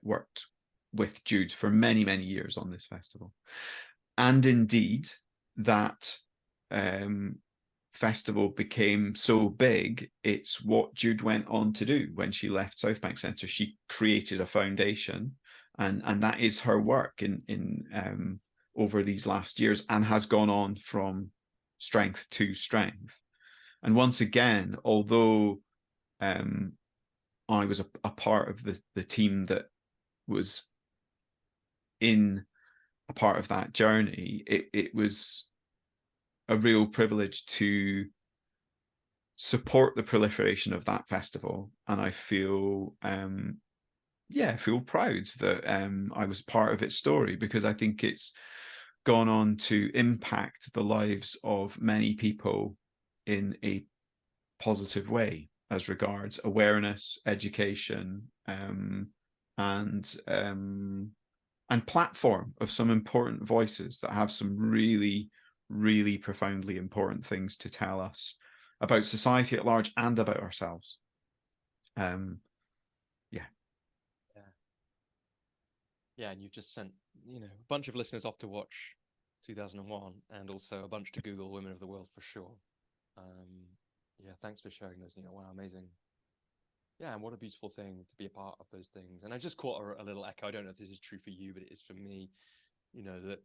worked with Jude for many, many years on this festival. And indeed, that festival became so big, it's what Jude went on to do when she left South Bank Centre. She created a foundation, and that is her work in over these last years, and has gone on from strength to strength. And once again, although I was a part of the team that was in a part of that journey, it was a real privilege to support the proliferation of that festival. And I feel feel proud that I was part of its story, because I think it's gone on to impact the lives of many people in a positive way as regards awareness, education, and platform of some important voices that have some really, really profoundly important things to tell us about society at large and about ourselves. Yeah, and you've just sent, a bunch of listeners off to watch 2001, and also a bunch to Google Women of the World for sure. Yeah, thanks for sharing those, Neil. Wow, amazing. Yeah, and what a beautiful thing to be a part of those things. And I just caught a little echo. I don't know if this is true for you, but it is for me, that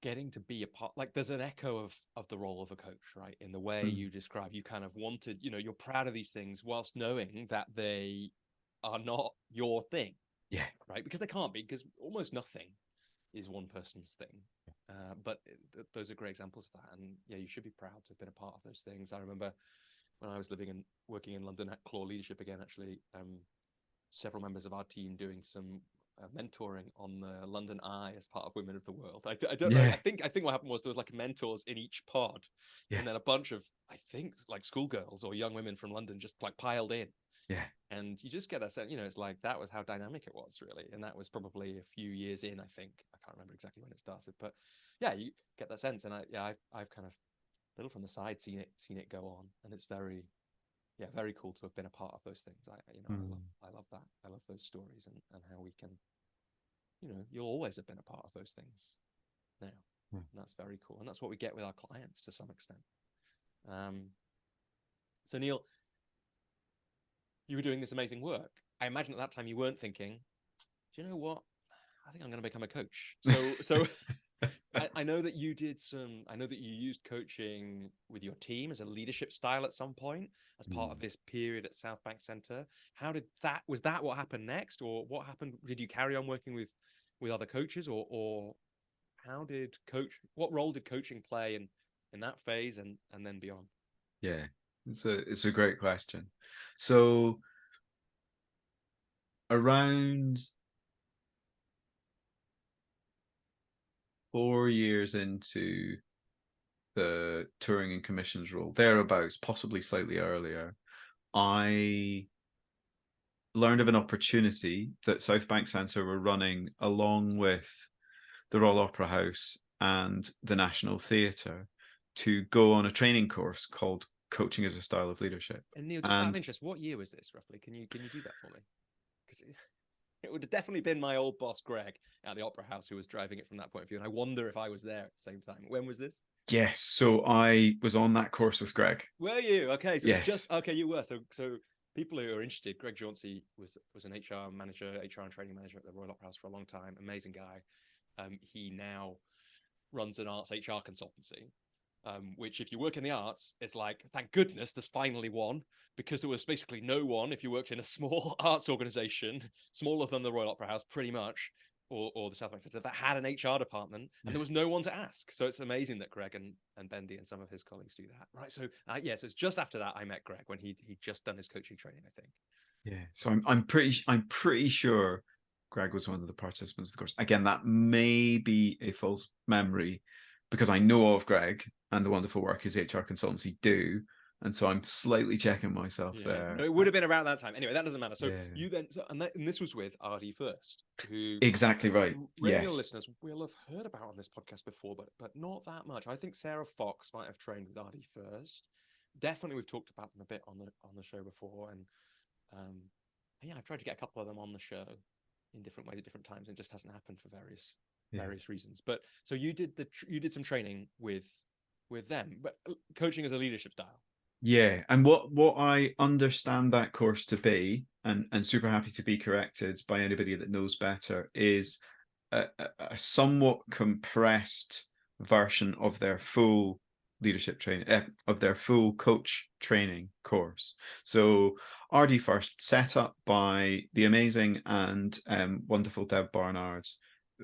getting to be a part, like there's an echo of the role of a coach, right? In the way you describe, you kind of wanted, you're proud of these things whilst knowing that they are not your thing. Yeah. Right. Because they can't be, because almost nothing is one person's thing. But those are great examples of that. And yeah, you should be proud to have been a part of those things. I remember when I was living and working in London at Claw Leadership again, actually, several members of our team doing some mentoring on the London Eye as part of Women of the World. I don't know. I think what happened was there was like mentors in each pod, and then a bunch of, I think, like schoolgirls or young women from London just like piled in. Yeah. And you just get that sense, it's like that was how dynamic it was, really. And that was probably a few years in, I think. I can't remember exactly when it started, but yeah, you get that sense. And I've kind of a little from the side seen it go on, and it's very cool to have been a part of those things. I love that. I love those stories and how we can, you'll always have been a part of those things now. And that's very cool. And that's what we get with our clients to some extent. So Neil, you were doing this amazing work. I imagine at that time you weren't thinking, do you know what? I think I'm going to become a coach. So I know that you used coaching with your team as a leadership style at some point as part of this period at South Bank Centre. Was that what happened next, or what happened? Did you carry on working with other coaches, or what role did coaching play in that phase and then beyond? Yeah, it's a great question. So around 4 years into the touring and commissions role, thereabouts, possibly slightly earlier, I learned of an opportunity that South Bank Centre were running along with the Royal Opera House and the National Theatre to go on a training course called Coaching as a Style of Leadership. And Neil, just out of interest, what year was this roughly? Can you do that for me? Because it would have definitely been my old boss Greg at the Opera House who was driving it from that point of view, and I wonder if I was there at the same time. When was this? Yes, so I was on that course with Greg. Were you? Okay, so yes. it's just okay. You were so people who are interested, Greg Jauncey was an HR manager, HR and training manager at the Royal Opera House for a long time. Amazing guy. He now runs an arts HR consultancy, which if you work in the arts, it's like, thank goodness there's finally one, because there was basically no one if you worked in a small arts organization, smaller than the Royal Opera House pretty much, or the South Bank Centre, that had an HR department, and there was no one to ask. So it's amazing that Greg and Bendy and some of his colleagues do that. Right. So so it's just after that I met Greg, when he'd just done his coaching training, I think. Yeah. So I'm pretty sure Greg was one of the participants of the course. Again, that may be a false memory, because I know of Greg and the wonderful work his HR consultancy do. And so I'm slightly checking myself there. No, it would have been around that time. Anyway, that doesn't matter. So Yeah. you then, and this was with RD First, who Exactly right. regular Yes. listeners will have heard about on this podcast before, but not that much. I think Sarah Fox might have trained with RD First. Definitely, we've talked about them a bit on the show before, and I've tried to get a couple of them on the show in different ways at different times, and it just hasn't happened for various reasons. But so you did some training with them, but coaching as a leadership style. Yeah, and what I understand that course to be, and super happy to be corrected by anybody that knows better, is a somewhat compressed version of their full leadership training, of their full coach training course. So RD First, set up by the amazing and wonderful Deb Barnard,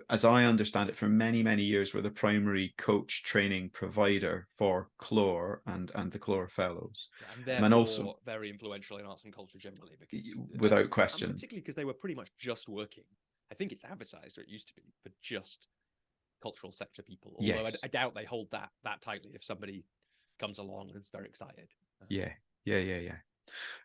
as I understand it, for many, many years, were the primary coach training provider for CLOR and the CLOR Fellows. And therefore and also very influential in arts and culture generally, because without question, and particularly because they were pretty much just working, I think it's advertised, or it used to be, for just cultural sector people. Although yes. I doubt they hold that tightly if somebody comes along and is very excited. Yeah.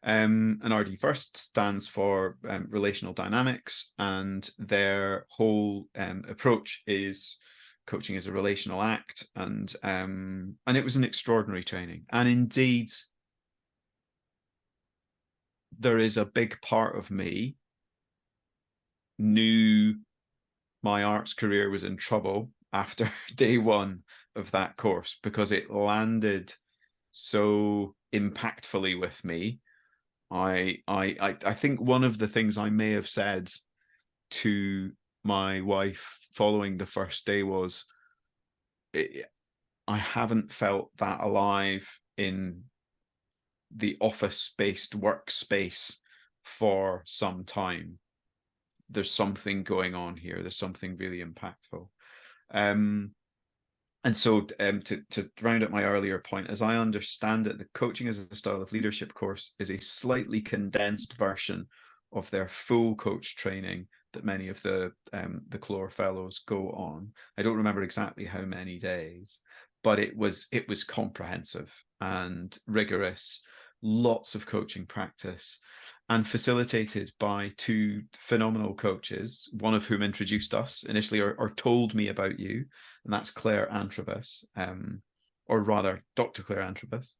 And RD First stands for relational dynamics, and their whole approach is coaching as a relational act, and it was an extraordinary training. And indeed, there is a big part of me knew my arts career was in trouble after day one of that course, because it landed so impactfully with me. I think one of the things I may have said to my wife following the first day was, I haven't felt that alive in the office-based workspace for some time. There's something going on here. There's something really impactful. And so to round up my earlier point, as I understand it, the Coaching as a Style of Leadership course is a slightly condensed version of their full coach training that many of the CLOR fellows go on. I don't remember exactly how many days, but it was comprehensive and rigorous, lots of coaching practice, and facilitated by two phenomenal coaches, one of whom introduced us initially, or told me about you, and that's Claire Antrobus, or rather Dr. Claire Antrobus,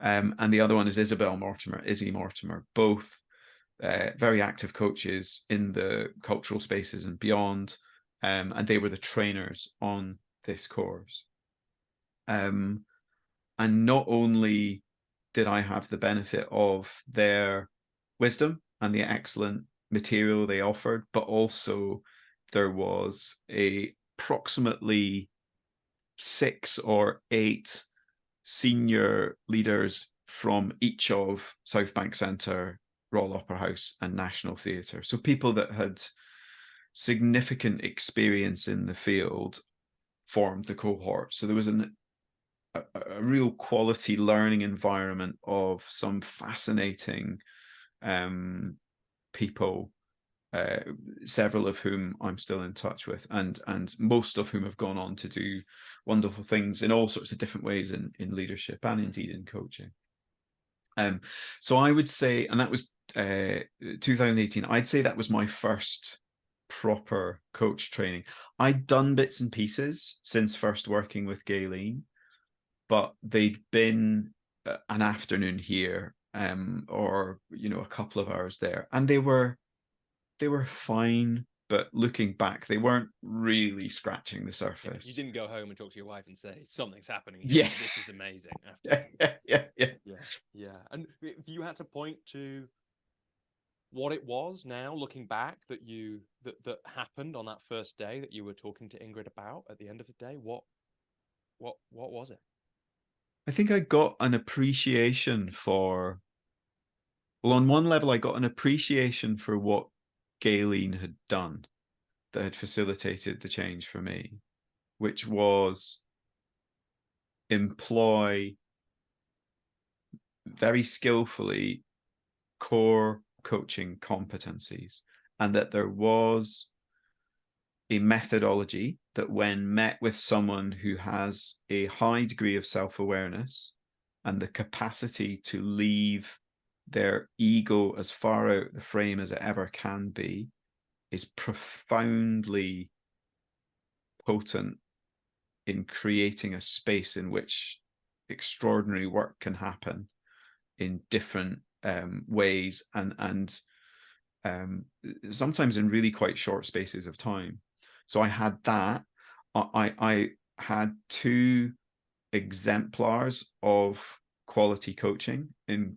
and the other one is Izzy Mortimer, both very active coaches in the cultural spaces and beyond, and they were the trainers on this course. And not only did I have the benefit of their wisdom and the excellent material they offered, but also there was approximately 6 or 8 senior leaders from each of South Bank Centre, Royal Opera House and National Theatre. So people that had significant experience in the field formed the cohort. So there was a real quality learning environment of some fascinating people, several of whom I'm still in touch with, and most of whom have gone on to do wonderful things in all sorts of different ways in leadership and indeed in coaching. So I would say, and that was 2018, I'd say that was my first proper coach training. I'd done bits and pieces since first working with Gayleen, but they'd been an afternoon here, or a couple of hours there, and they were fine, but looking back, they weren't really scratching the surface. You didn't go home and talk to your wife and say, something's happening Yeah. here. This is amazing. Yeah. And if you had to point to what it was now, looking back, that happened on that first day that you were talking to Ingrid about at the end of the day? What was it? I think I got an appreciation for, well, on one level, I got an appreciation for what Galen had done that had facilitated the change for me, which was employ very skillfully core coaching competencies, and that there was a methodology that, when met with someone who has a high degree of self-awareness and the capacity to leave their ego as far out the frame as it ever can be, is profoundly potent in creating a space in which extraordinary work can happen in different ways, and sometimes in really quite short spaces of time. So I had that. I had 2 exemplars of quality coaching in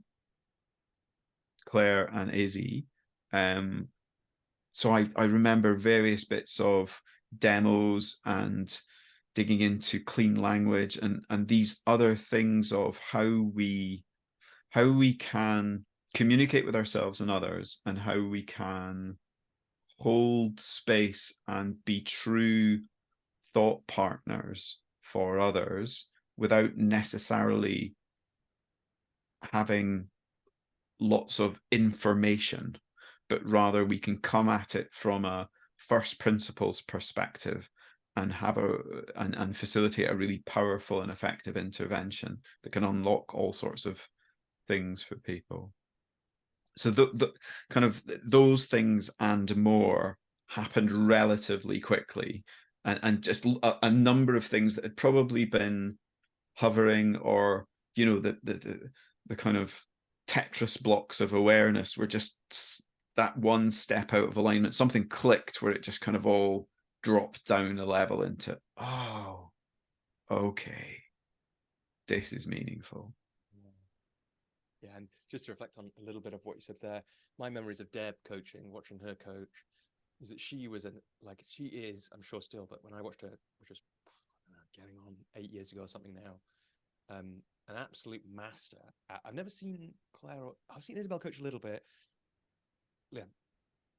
Claire and Izzy. So I remember various bits of demos and digging into clean language and these other things of how we can communicate with ourselves and others, and how we can hold space and be true thought partners for others without necessarily having lots of information, but rather we can come at it from a first principles perspective and and facilitate a really powerful and effective intervention that can unlock all sorts of things for people. So the kind of those things and more happened relatively quickly, and just a number of things that had probably been hovering, or the kind of Tetris blocks of awareness were just that one step out of alignment. Something clicked where it just kind of all dropped down a level into, oh, okay, this is meaningful. Yeah, and just to reflect on a little bit of what you said there, my memories of Deb coaching, watching her coach, is that she was she is, I'm sure still, but when I watched her, which was getting on 8 years ago or something now, an absolute master. I've never seen Claire, I've seen Isabel coach a little bit. Yeah,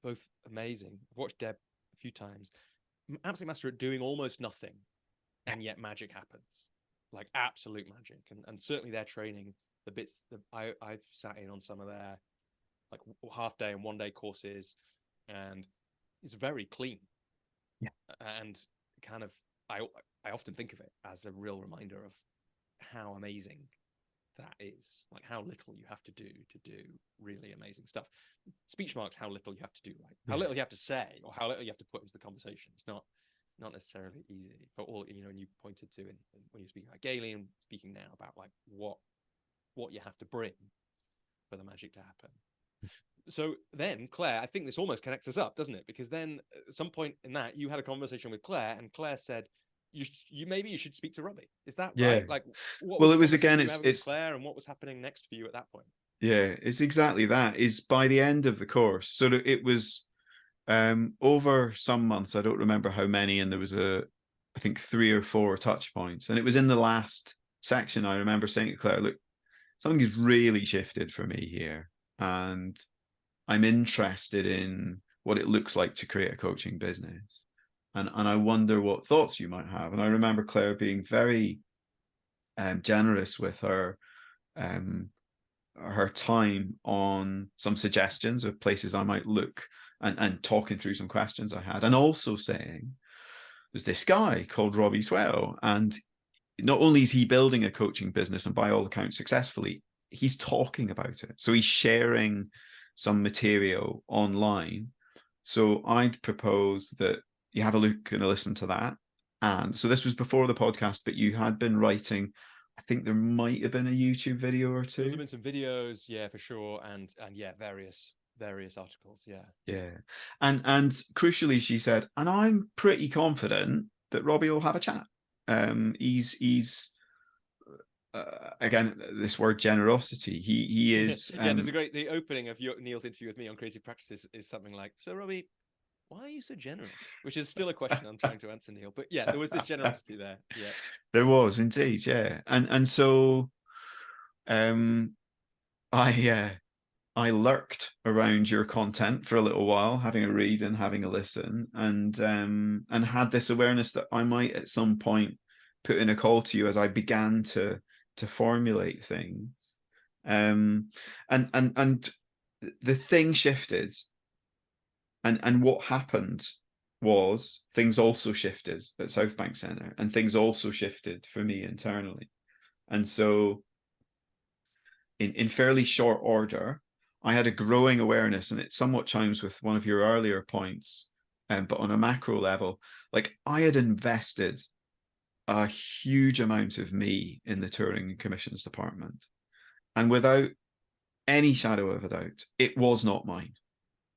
both amazing. I've watched Deb a few times. Absolute master at doing almost nothing, and yet magic happens, like absolute magic. And certainly their training, the bits that I've sat in on some of their like half day and 1 day courses, and it's very clean. Yeah. And kind of I often think of it as a real reminder of how amazing that is, like how little you have to do really amazing stuff. Speech marks, how little you have to do, right? How little you have to say, or how little you have to put into the conversation. It's not necessarily easy for all, and you pointed to when you speak about Galen, speaking now about like what you have to bring for the magic to happen. So then Claire, I think this almost connects us up, doesn't it? Because then at some point in that you had a conversation with Claire, and Claire said, you should speak to Robbie. Is that right? Like, what was well, the it was again, you having with Claire, and what was happening next for you at that point? Yeah, it's exactly that. Is by the end of the course, so it was over some months. I don't remember how many, and there was I think 3 or 4 touch points, and it was in the last section. I remember saying to Claire, "Look, something has really shifted for me here, and I'm interested in what it looks like to create a coaching business, and I wonder what thoughts you might have." And I remember Claire being very generous with her time on some suggestions of places I might look, and talking through some questions I had, and also saying there's this guy called Robbie Swale, and not only is he building a coaching business, and by all accounts successfully, he's talking about it. So he's sharing some material online. So I'd propose that you have a look and a listen to that. And so this was before the podcast, but you had been writing, I think there might have been a YouTube video or 2. There have been some videos, yeah, for sure, and yeah, various articles, yeah. And crucially, she said, and I'm pretty confident that Robbie will have a chat. He's again, this word generosity. He is. Yeah, there's the opening of Neil's interview with me on Creative Practices is something like, "So Robbie, why are you so generous?" Which is still a question I'm trying to answer, Neil. But yeah, there was this generosity there. Yeah, there was indeed. Yeah, and so I lurked around your content for a little while, having a read and having a listen, and had this awareness that I might at some point put in a call to you as I began to formulate things. And the thing shifted, and what happened was things also shifted at South Bank Centre, and things also shifted for me internally. And so in fairly short order, I had a growing awareness, and it somewhat chimes with one of your earlier points, but on a macro level, like I had invested a huge amount of me in the touring and commissions department. And without any shadow of a doubt, it was not mine,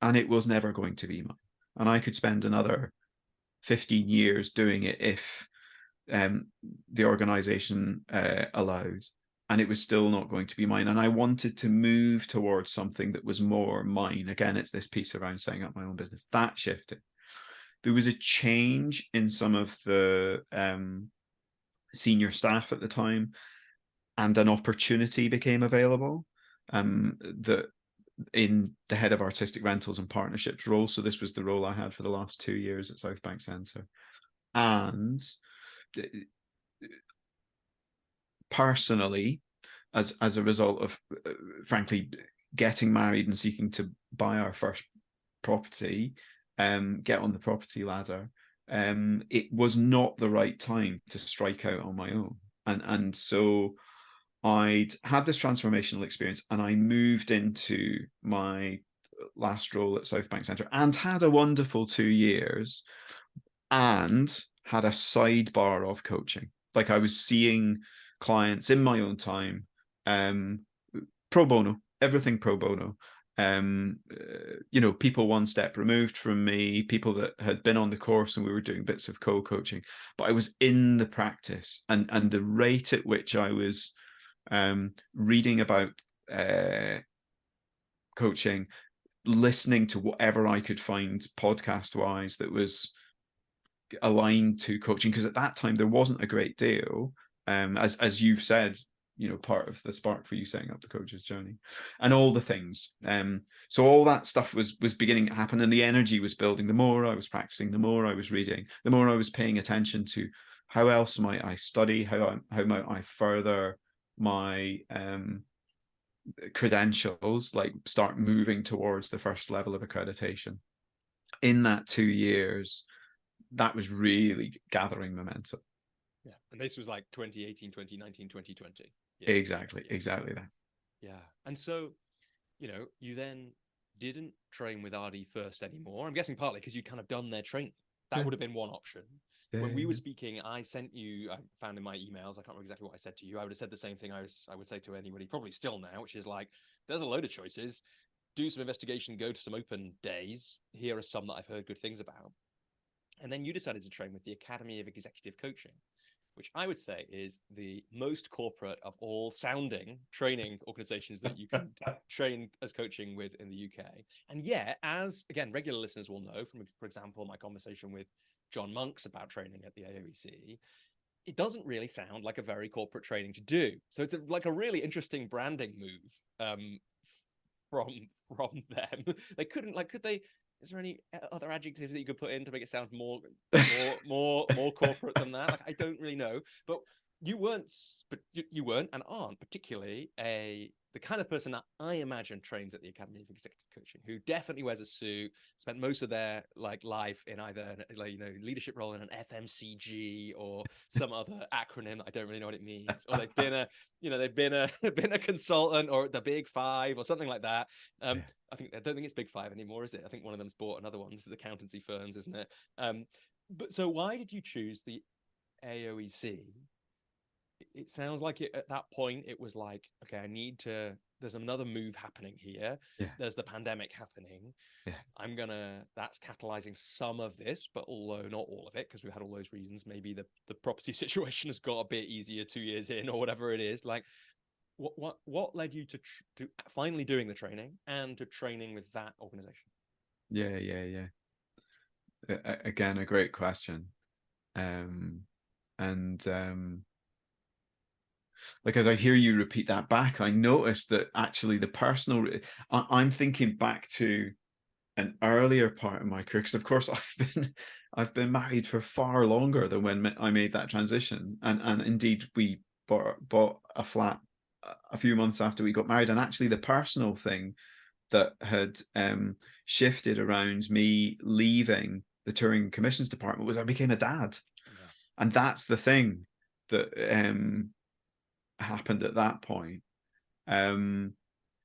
and it was never going to be mine. And I could spend another 15 years doing it if the organization allowed, and it was still not going to be mine. And I wanted to move towards something that was more mine. Again, it's this piece around setting up my own business. That shifted. There was a change in some of the senior staff at the time, and an opportunity became available that in the head of artistic rentals and partnerships role. So this was the role I had for the last 2 years at South Bank Centre. And personally, as a result of frankly getting married and seeking to buy our first property, get on the property ladder, it was not the right time to strike out on my own. And so I'd had this transformational experience, and I moved into my last role at South Bank Centre and had a wonderful 2 years, and had a sidebar of coaching. Like I was seeing clients in my own time, pro bono, everything pro bono. People one step removed from me, people that had been on the course, and we were doing bits of co-coaching, but I was in the practice, and the rate at which I was reading about coaching, listening to whatever I could find podcast wise that was aligned to coaching, because at that time there wasn't a great deal, as you've said, part of the spark for you setting up the coach's journey and all the things. So all that stuff was beginning to happen, and the energy was building. The more I was practicing, the more I was reading, the more I was paying attention to how else might I study, how might I further my credentials, like start moving towards the first level of accreditation. In that 2 years, that was really gathering momentum. Yeah, and this was like 2018, 2019, 2020. Yeah. Exactly that. Yeah, and so, you then didn't train with RD first anymore. I'm guessing partly because you'd kind of done their training. That would have been one option. Yeah. When we were speaking, I found in my emails, I can't remember exactly what I said to you. I would have said the same thing I would say to anybody, probably still now, which is like, there's a load of choices. Do some investigation, go to some open days. Here are some that I've heard good things about. And then you decided to train with the Academy of Executive Coaching, which I would say is the most corporate of all sounding training organizations that you can train as coaching with in the UK. And yet, as, again, regular listeners will know from, for example, my conversation with John Monks about training at the AOEC, it doesn't really sound like a very corporate training to do. So it's like a really interesting branding move from them. They couldn't, could they? Is there any other adjectives that you could put in to make it sound more corporate than that? Like, I don't really know, but you weren't and aren't particularly the kind of person that I imagine trains at the Academy of Executive Coaching, who definitely wears a suit, spent most of their life in either leadership role in an FMCG or some other acronym that I don't really know what it means, or they've been a consultant or the Big Five or something like that. I don't think it's Big Five anymore, is it? I think one of them's bought another one. This is the accountancy firms, isn't it? But so why did you choose the AOEC it sounds like at that point it was like, okay, I need to, there's another move happening here. Yeah. There's the pandemic happening. Yeah. That's catalyzing some of this, but although not all of it, because we've had all those reasons, maybe the property situation has got a bit easier 2 years in or whatever it is. Like, what led you to finally doing the training and to training with that organization? Yeah. Again, a great question. Like, as I hear you repeat that back, I noticed that actually the personal, I'm thinking back to an earlier part of my career, because of course I've been married for far longer than when I made that transition, and indeed we bought a flat a few months after we got married. And actually the personal thing that had shifted around me leaving the touring commissions department was I became a dad. Yeah. And that's the thing that happened at that point.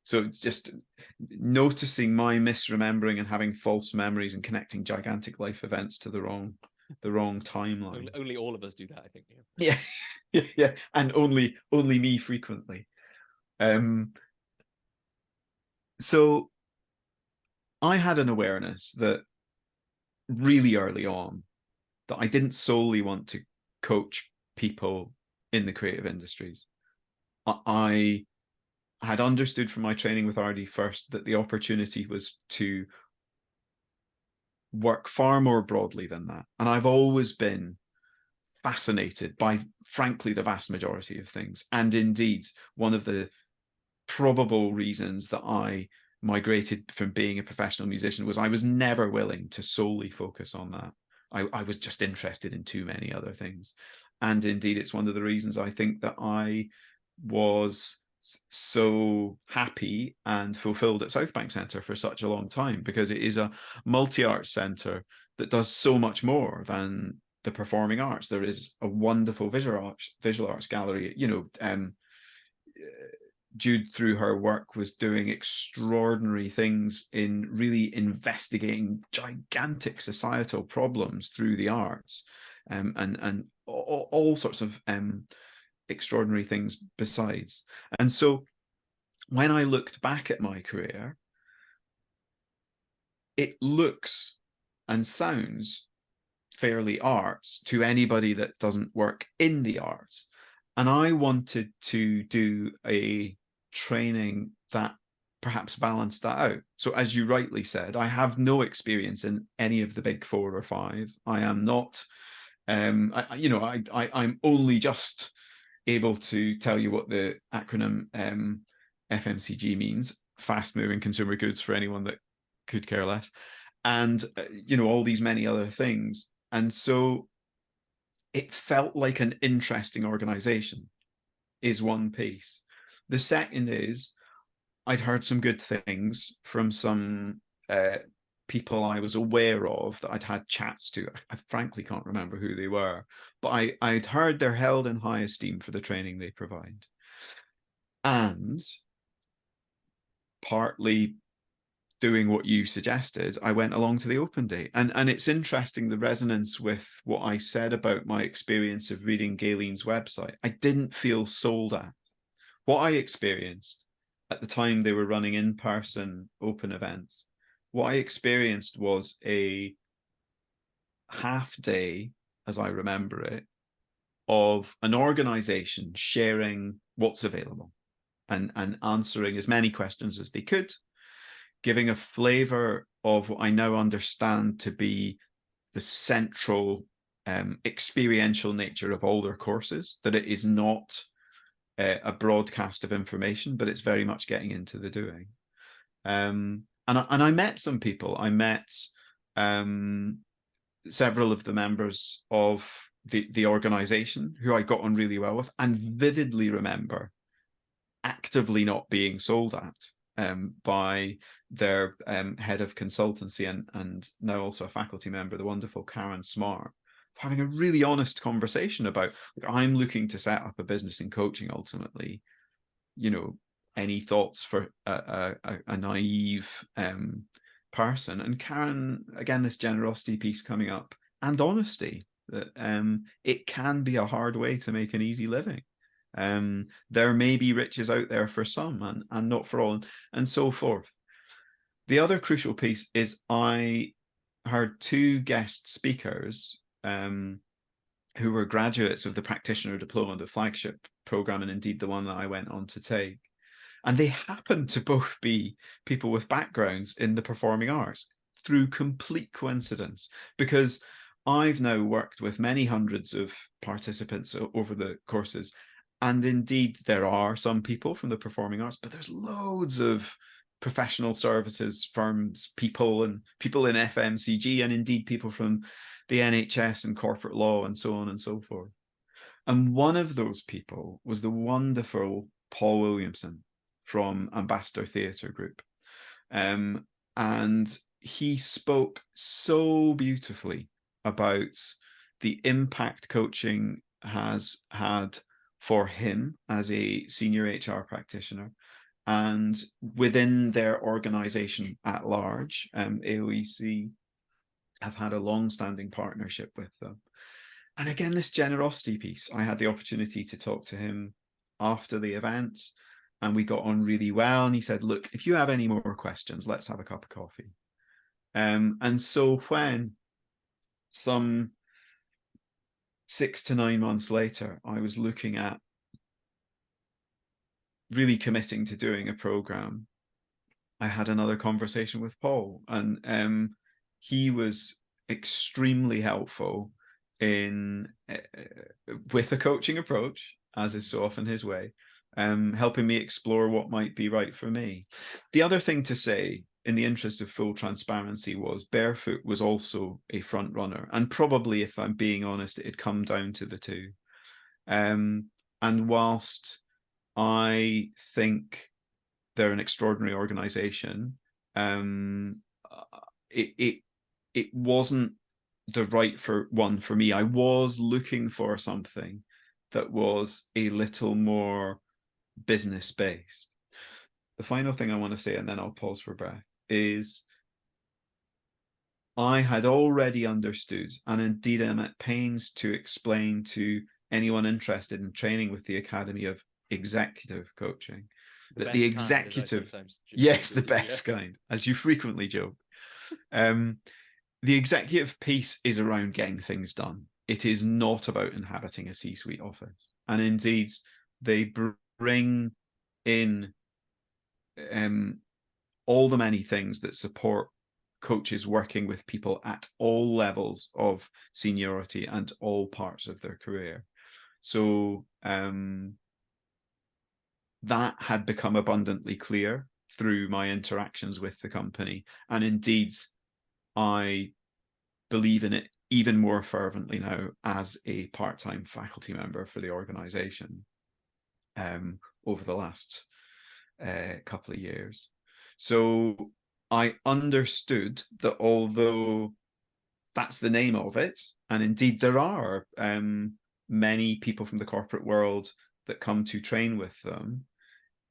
So just noticing my misremembering and having false memories and connecting gigantic life events to the wrong timeline. Only all of us do that, I think. Yeah. Yeah. And only me frequently. So I had an awareness that really early on that I didn't solely want to coach people in the creative industries. I had understood from my training with RD First that the opportunity was to work far more broadly than that. And I've always been fascinated by, frankly, the vast majority of things. And indeed, one of the probable reasons that I migrated from being a professional musician was I was never willing to solely focus on that. I was just interested in too many other things. And indeed, it's one of the reasons I think that I was so happy and fulfilled at Southbank Centre for such a long time, because it is a multi-arts centre that does so much more than the performing arts. There is a wonderful visual arts gallery. Jude, through her work, was doing extraordinary things in really investigating gigantic societal problems through the arts, and all sorts of extraordinary things besides. And so when I looked back at my career, it looks and sounds fairly arts to anybody that doesn't work in the arts. And I wanted to do a training that perhaps balanced that out. So, as you rightly said, I have no experience in any of the big 4 or 5. I am not, I'm only just able to tell you what the acronym FMCG means, fast moving consumer goods, for anyone that could care less, and all these many other things. And so it felt like an interesting organization is one piece. The second is I'd heard some good things from some people I was aware of that I'd had chats to. I frankly can't remember who they were, but I'd heard they're held in high esteem for the training they provide. And partly doing what you suggested, I went along to the open day. And it's interesting, the resonance with what I said about my experience of reading Galen's website. I didn't feel sold at. What I experienced at the time they were running in-person open events, what I experienced was a half day, as I remember it, of an organization sharing what's available and answering as many questions as they could, giving a flavor of what I now understand to be the central experiential nature of all their courses, that it is not a broadcast of information, but it's very much getting into the doing. And I met some people. I met several of the members of the organization who I got on really well with, and vividly remember actively not being sold at by their head of consultancy and now also a faculty member, the wonderful Karen Smart, having a really honest conversation about, I'm looking to set up a business in coaching ultimately. Any thoughts for a naive person? And Karen, again, this generosity piece coming up, and honesty, that it can be a hard way to make an easy living. There may be riches out there for some and not for all, and so forth. The other crucial piece is I heard two guest speakers who were graduates of the practitioner diploma, the flagship program, and indeed the one that I went on to take. And they happened to both be people with backgrounds in the performing arts through complete coincidence, because I've now worked with many hundreds of participants over the courses. And indeed, there are some people from the performing arts, but there's loads of professional services firms, people in FMCG, and indeed people from the NHS and corporate law and so on and so forth. And one of those people was the wonderful Paul Williamson from Ambassador Theatre Group. And he spoke so beautifully about the impact coaching has had for him as a senior HR practitioner and within their organization at large. AOEC have had a long-standing partnership with them. And again, this generosity piece, I had the opportunity to talk to him after the event, and we got on really well. And he said, look, if you have any more questions, let's have a cup of coffee. And so when some 6 to 9 months later, I was looking at really committing to doing a program, I had another conversation with Paul, and he was extremely helpful in with a coaching approach, as is so often his way, helping me explore what might be right for me. The other thing to say, in the interest of full transparency, was Barefoot was also a front runner, and probably, if I'm being honest, it had come down to the two. And whilst I think they're an extraordinary organization, it wasn't the right one for me. I was looking for something that was a little more business based. The final thing I want to say, and then I'll pause for breath, is I had already understood, and indeed I'm at pains to explain to anyone interested in training with the Academy of Executive Coaching, that the executive, yes, the best kind, as you frequently joke. The executive piece is around getting things done. It is not about inhabiting a C-suite office. And indeed, they bring in all the many things that support coaches working with people at all levels of seniority and all parts of their career. So that had become abundantly clear through my interactions with the company. And indeed, I believe in it even more fervently now as a part-time faculty member for the organization over the last couple of years. So I understood that although that's the name of it, and indeed there are many people from the corporate world that come to train with them,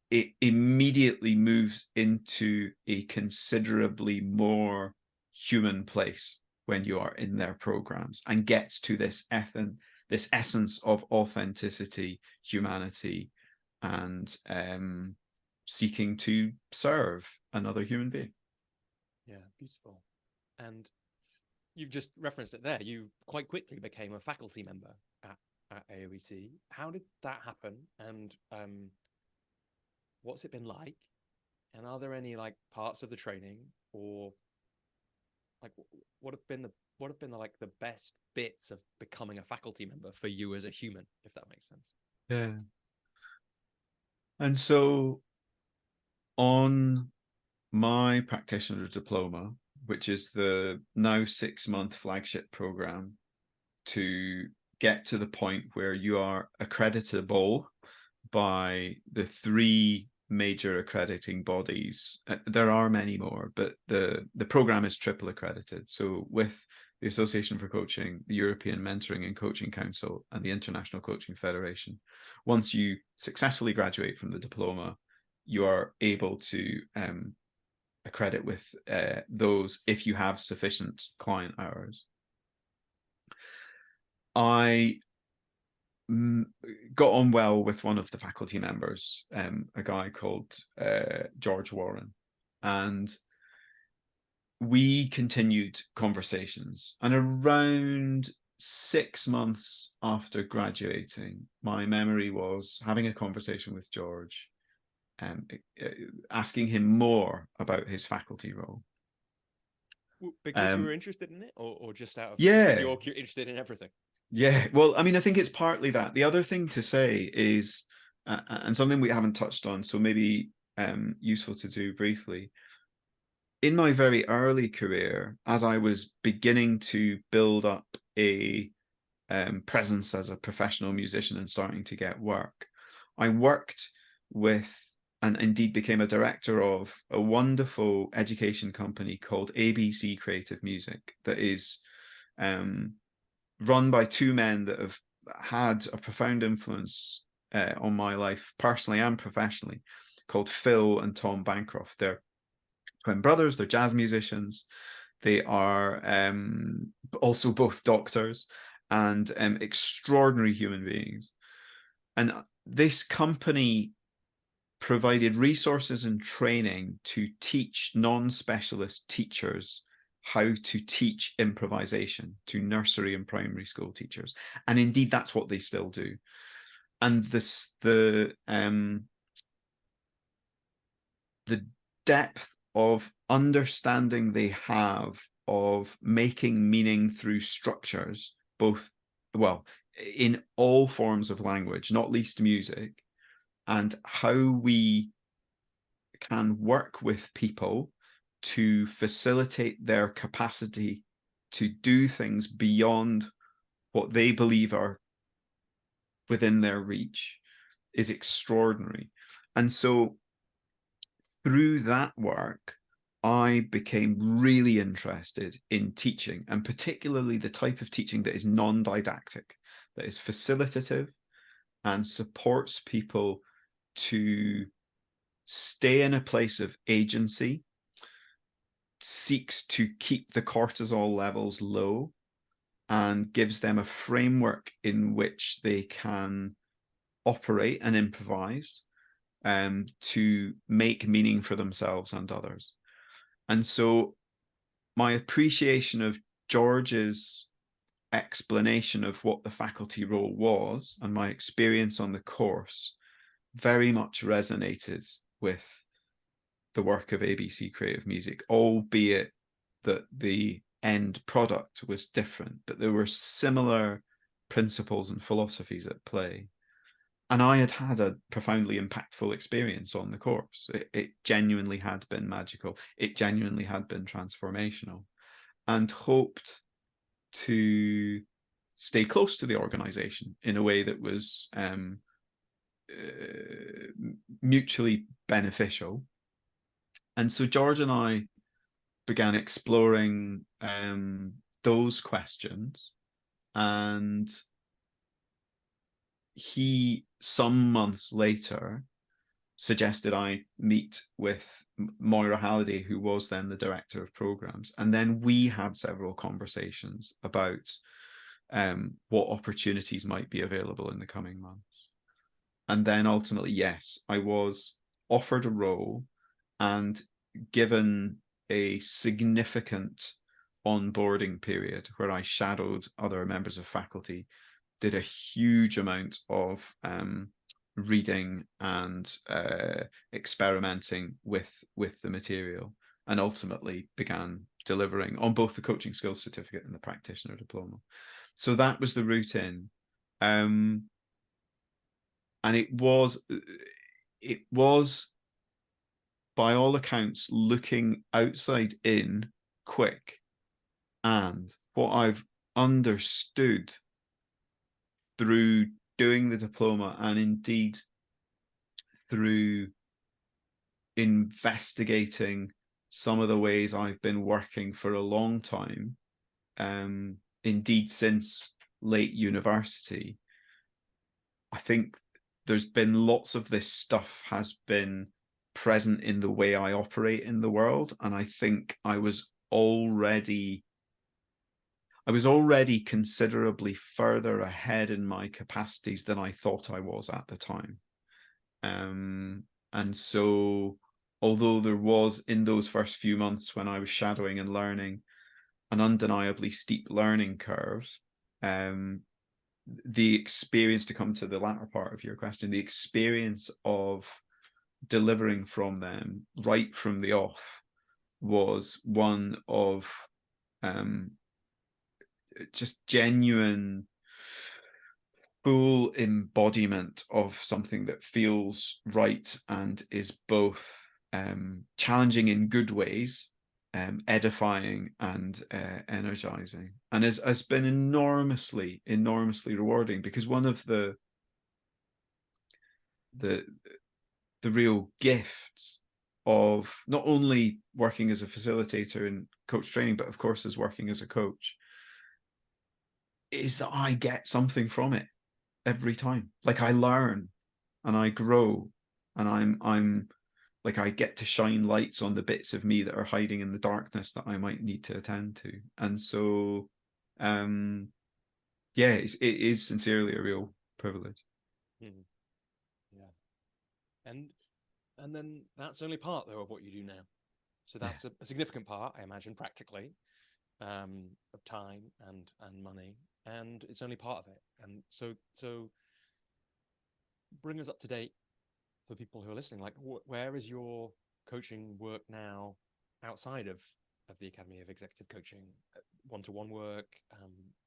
it immediately moves into a considerably more human place when you are in their programs, and gets to this essence of authenticity, humanity, and seeking to serve another human being. Yeah, beautiful. And you've just referenced it there. You quite quickly became a faculty member at AOEC. How did that happen? And what's it been like? And are there any like parts of the training, or like what have been the best bits of becoming a faculty member for you as a human, if that makes sense? Yeah. And so on my practitioner diploma, which is the now 6-month flagship program to get to the point where you are accreditable by the 3 major accrediting bodies. There are many more, but the program is triple accredited. So with the Association for Coaching, the European Mentoring and Coaching Council, and the International Coaching Federation, once you successfully graduate from the diploma, you are able to accredit with those if you have sufficient client hours. I got on well with one of the faculty members, a guy called George Warren, and we continued conversations. And around 6 months after graduating, my memory was having a conversation with George, asking him more about his faculty role. Because you were interested in it, or just out of yeah, because you're interested in everything? Yeah, well, I mean, I think it's partly that. The other thing to say is, and something we haven't touched on, so maybe useful to do briefly. In my very early career, as I was beginning to build up a presence as a professional musician and starting to get work, I worked with, and indeed became a director of, a wonderful education company called ABC Creative Music that is run by two men that have had a profound influence on my life personally and professionally, called Phil and Tom Bancroft. They're twin brothers, they're jazz musicians. They are also both doctors and extraordinary human beings. And this company provided resources and training to teach non-specialist teachers how to teach improvisation to nursery and primary school teachers. And indeed, that's what they still do. And the depth of understanding they have of making meaning through structures, both, well, in all forms of language, not least music, and how we can work with people to facilitate their capacity to do things beyond what they believe are within their reach is extraordinary. And so through that work, I became really interested in teaching, and particularly the type of teaching that is non-didactic, that is facilitative and supports people to stay in a place of agency, seeks to keep the cortisol levels low, and gives them a framework in which they can operate and improvise to make meaning for themselves and others. And so my appreciation of George's explanation of what the faculty role was and my experience on the course very much resonated with the work of ABC Creative Music, albeit that the end product was different, but there were similar principles and philosophies at play. And I had had a profoundly impactful experience on the course. It genuinely had been magical. It genuinely had been transformational, and hoped to stay close to the organization in a way that was mutually beneficial. And so George and I began exploring those questions, and he, some months later, suggested I meet with Moira Halliday, who was then the director of programs. And then we had several conversations about what opportunities might be available in the coming months. And then ultimately, yes, I was offered a role and given a significant onboarding period where I shadowed other members of faculty, did a huge amount of reading and experimenting with the material, and ultimately began delivering on both the coaching skills certificate and the practitioner diploma. So that was the route in. And it was by all accounts looking outside in quick, and what I've understood through doing the diploma, and indeed through investigating some of the ways I've been working for a long time, indeed since late university, I think there's been lots of this stuff has been present in the way I operate in the world. And I think I was already I was already considerably further ahead in my capacities than I thought I was at the time. And so, although there was, in those first few months when I was shadowing and learning, an undeniably steep learning curve, the experience, to come to the latter part of your question, the experience of delivering from them right from the off was one of just genuine full embodiment of something that feels right and is both challenging in good ways, edifying and energizing, and has been enormously rewarding, because one of the real gifts of not only working as a facilitator in coach training, but of course as working as a coach, is that I get something from it every time. Like, I learn and I grow, and I'm like, I get to shine lights on the bits of me that are hiding in the darkness that I might need to attend to. And so yeah, it is sincerely a real privilege. Mm. Yeah. And then that's only part, though, of what you do now. So that's a significant part, I imagine, practically, of time and money, and it's only part of it. And so bring us up to date for people who are listening. Like, where is your coaching work now outside of the Academy of Executive Coaching? One-to-one work,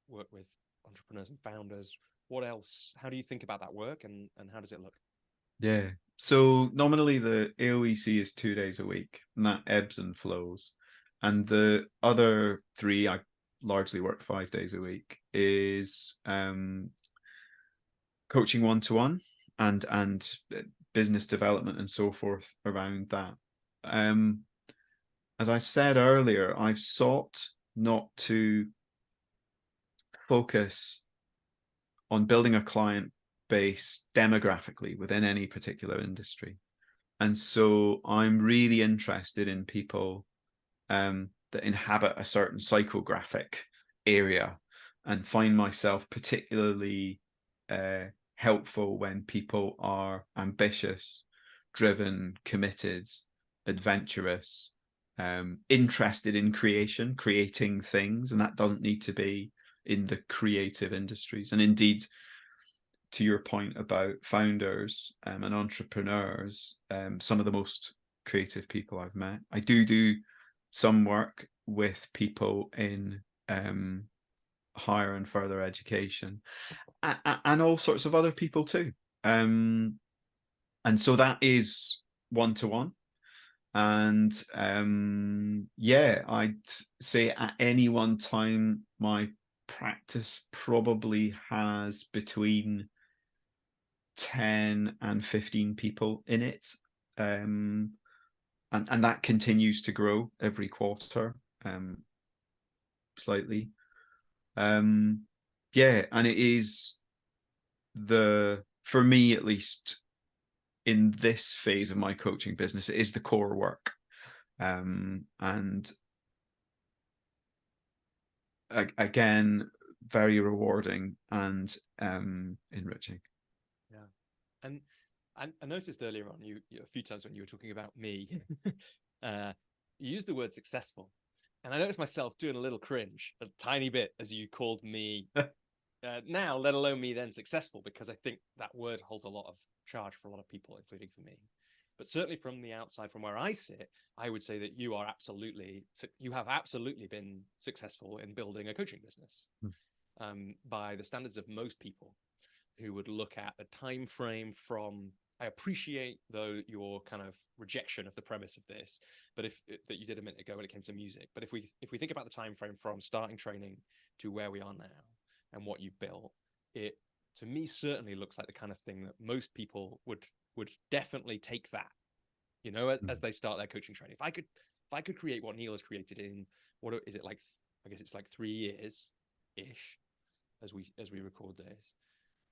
work with entrepreneurs and founders. What else? How do you think about that work, and how does it look? Yeah. So nominally the AOEC is 2 days a week, and that ebbs and flows. And the other 3, I largely work 5 days a week, is coaching one-to-one and business development and so forth around that. As I said earlier, I've sought not to focus on building a client base demographically within any particular industry. And so I'm really interested in people that inhabit a certain psychographic area, and find myself particularly helpful when people are ambitious, driven, committed, adventurous, interested in creating things. And that doesn't need to be in the creative industries. And indeed, to your point about founders and entrepreneurs, some of the most creative people I've met. I do some work with people in higher and further education, and all sorts of other people too. And so that is one-to-one. And yeah, I'd say at any one time, my practice probably has between 10 and 15 people in it. And that continues to grow every quarter, slightly. Yeah, and it is for me at least, in this phase of my coaching business, it is the core work. And again, very rewarding and enriching. Yeah. And I noticed earlier on, you a few times when you were talking about me, you used the word successful. And I noticed myself doing a little cringe, a tiny bit, as you called me now, let alone me then, successful, because I think that word holds a lot of charge for a lot of people, including for me. But certainly from the outside, from where I sit, I would say that you have absolutely been successful in building a coaching business by the standards of most people who would look at the time frame from. I appreciate, though, your kind of rejection of the premise of this, but that you did a minute ago when it came to music. But if we think about the time frame from starting training to where we are now and what you've built, it to me certainly looks like the kind of thing that most people would definitely take that, as they start their coaching training. If I could create what Neil has created in, what is it like? I guess it's like 3 years ish, as we record this,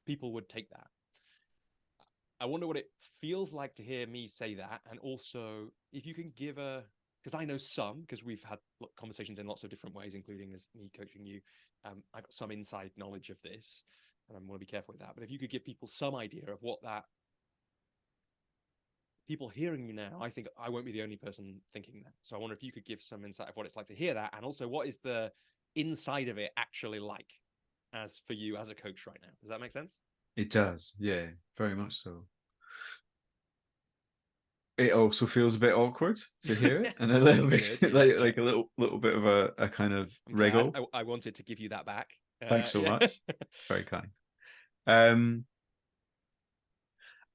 people would take that. I wonder what it feels like to hear me say that, and also if you can give because I know some, because we've had conversations in lots of different ways, including as me coaching you, I've got some inside knowledge of this, and I want to be careful with that. But if you could give people some idea of what that, people hearing you now, I think I won't be the only person thinking that. So I wonder if you could give some insight of what it's like to hear that, and also what is the inside of it actually like, as for you as a coach right now. Does that make sense? It does, yeah, very much so. It also feels a bit awkward to hear it, and a little bit Good, yeah, like a little bit of a kind of I'm wriggle. glad. I wanted to give you that back. Thanks so Yeah. much. Very kind. And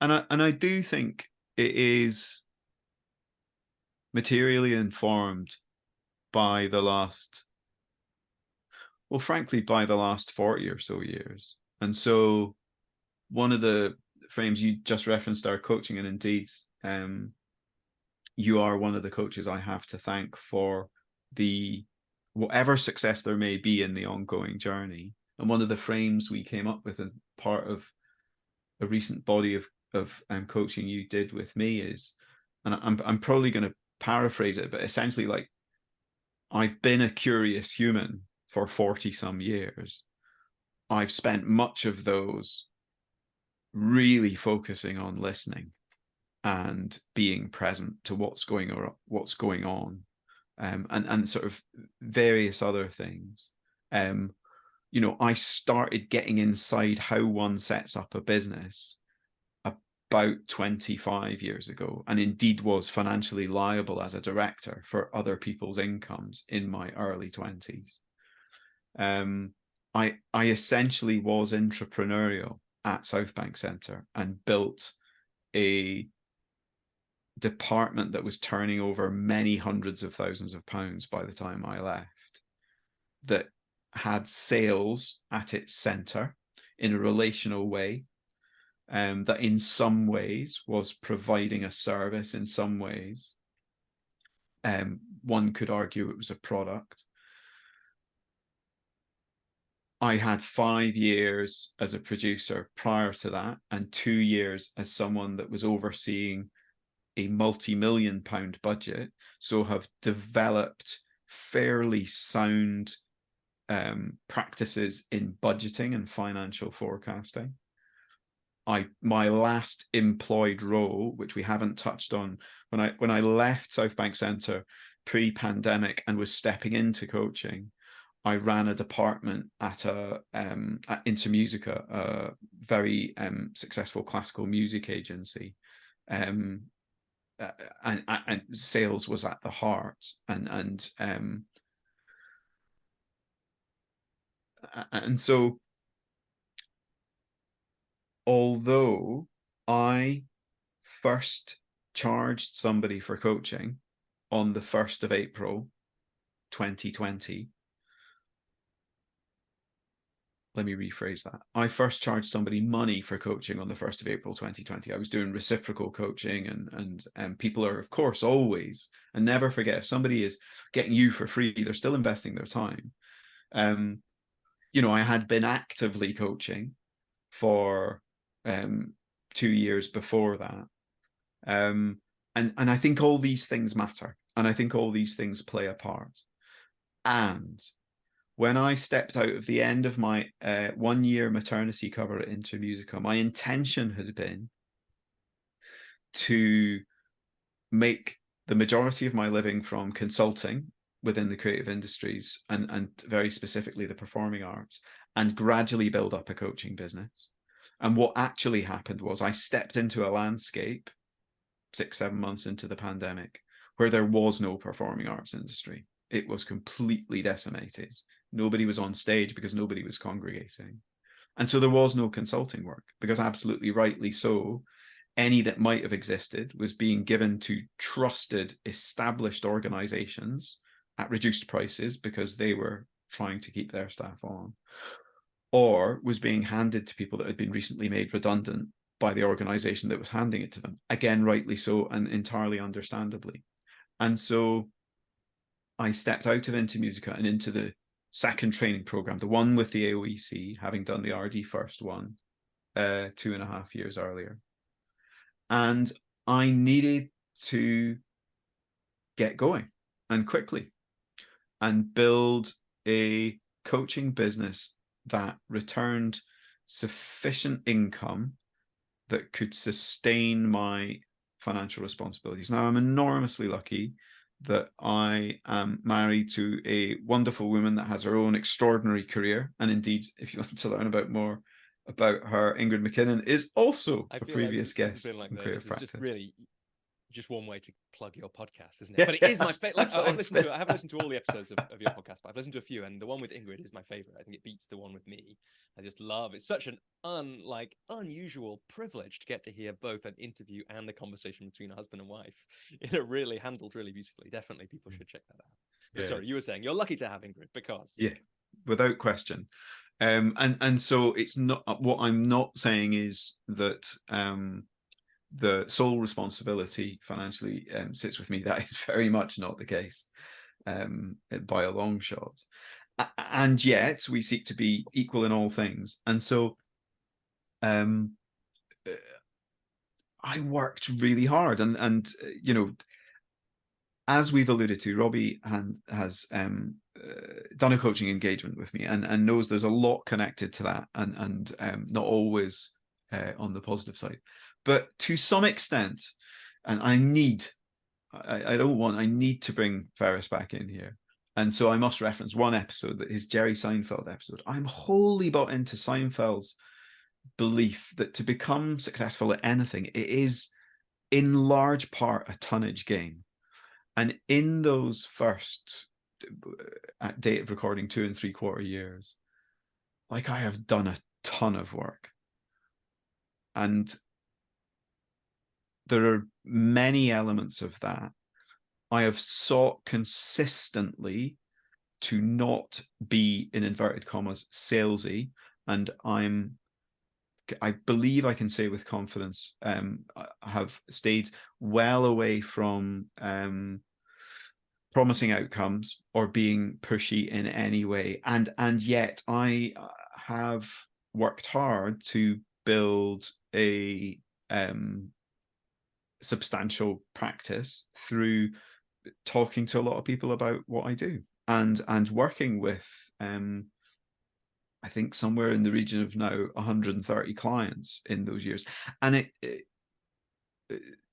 I do think it is materially informed by the last, well, frankly, by the last 40 or so years. And so one of the frames you just referenced, our coaching, and indeed, you are one of the coaches I have to thank for the whatever success there may be in the ongoing journey. And one of the frames we came up with as part of a recent body of coaching you did with me is, and I'm probably going to paraphrase it, but essentially, like, I've been a curious human for 40 some years. I've spent much of those really focusing on listening and being present to what's going on, and sort of various other things. You know, I started getting inside how one sets up a business about 25 years ago, and indeed was financially liable as a director for other people's incomes in my early 20s. I essentially was entrepreneurial at Southbank Centre and built a department that was turning over many hundreds of thousands of pounds by the time I left, that had sales at its center in a relational way, that in some ways was providing a service, in some ways one could argue it was a product. I had 5 years as a producer prior to that, and 2 years as someone that was overseeing a multi-million pound budget, so have developed fairly sound practices in budgeting and financial forecasting. My last employed role, which we haven't touched on, when I left Southbank Centre pre-pandemic and was stepping into coaching, I ran a department at Intermusica, a very successful classical music agency. And sales was at the heart, and so although I first charged somebody for coaching on the 1st of April 2020, let me rephrase that. I first charged somebody money for coaching on the 1st of April 2020. I was doing reciprocal coaching, and people are, of course, always, and never forget, if somebody is getting you for free, they're still investing their time. You know, I had been actively coaching for 2 years before that. And I think all these things matter, and I think all these things play a part. And when I stepped out of the end of my 1 year maternity cover at Intermusica, my intention had been to make the majority of my living from consulting within the creative industries, and very specifically the performing arts, and gradually build up a coaching business. And what actually happened was I stepped into a landscape 6-7 months into the pandemic where there was no performing arts industry. It was completely decimated. Nobody was on stage because nobody was congregating. And so there was no consulting work, because absolutely rightly so, any that might have existed was being given to trusted, established organizations at reduced prices because they were trying to keep their staff on, or was being handed to people that had been recently made redundant by the organization that was handing it to them. Again, rightly so, and entirely understandably. And so I stepped out of Intermusica and into the second training program, the one with the AOEC, having done the RD first one 2.5 years earlier. And I needed to get going, and quickly, and build a coaching business that returned sufficient income that could sustain my financial responsibilities. Now, I'm enormously lucky that I am married to a wonderful woman that has her own extraordinary career. And indeed, if you want to learn more about her, Ingrid Mackinnon is also a previous guest on Creative this is Practice. just really just one way to plug your podcast, isn't it? But it is my favorite. Like, I haven't listened to all the episodes of your podcast, but I've listened to a few, and the one with Ingrid is my favorite. I think it beats the one with me. I just love it's such an unusual privilege to get to hear both an interview and a conversation between a husband and wife in a really handled really beautifully. Definitely people should check that out. But sorry, you were saying you're lucky to have Ingrid because without question. And so it's not, what I'm not saying is that the sole responsibility financially sits with me. That is very much not the case by a long shot. And yet we seek to be equal in all things. And so I worked really hard, and you know, as we've alluded to, Robbie has done a coaching engagement with me and knows there's a lot connected to that, and not always on the positive side. But to some extent, and I need to bring Ferris back in here. And so I must reference one episode, that his Jerry Seinfeld episode. I'm wholly bought into Seinfeld's belief that to become successful at anything, it is in large part a tonnage game. And in those first, at date of recording, 2 3/4 years, like, I have done a ton of work. And there are many elements of that. I have sought consistently to not be, in inverted commas, salesy. And I believe I can say with confidence, I have stayed well away from promising outcomes or being pushy in any way. And yet I have worked hard to build a substantial practice through talking to a lot of people about what I do, and working with I think somewhere in the region of now 130 clients in those years. And it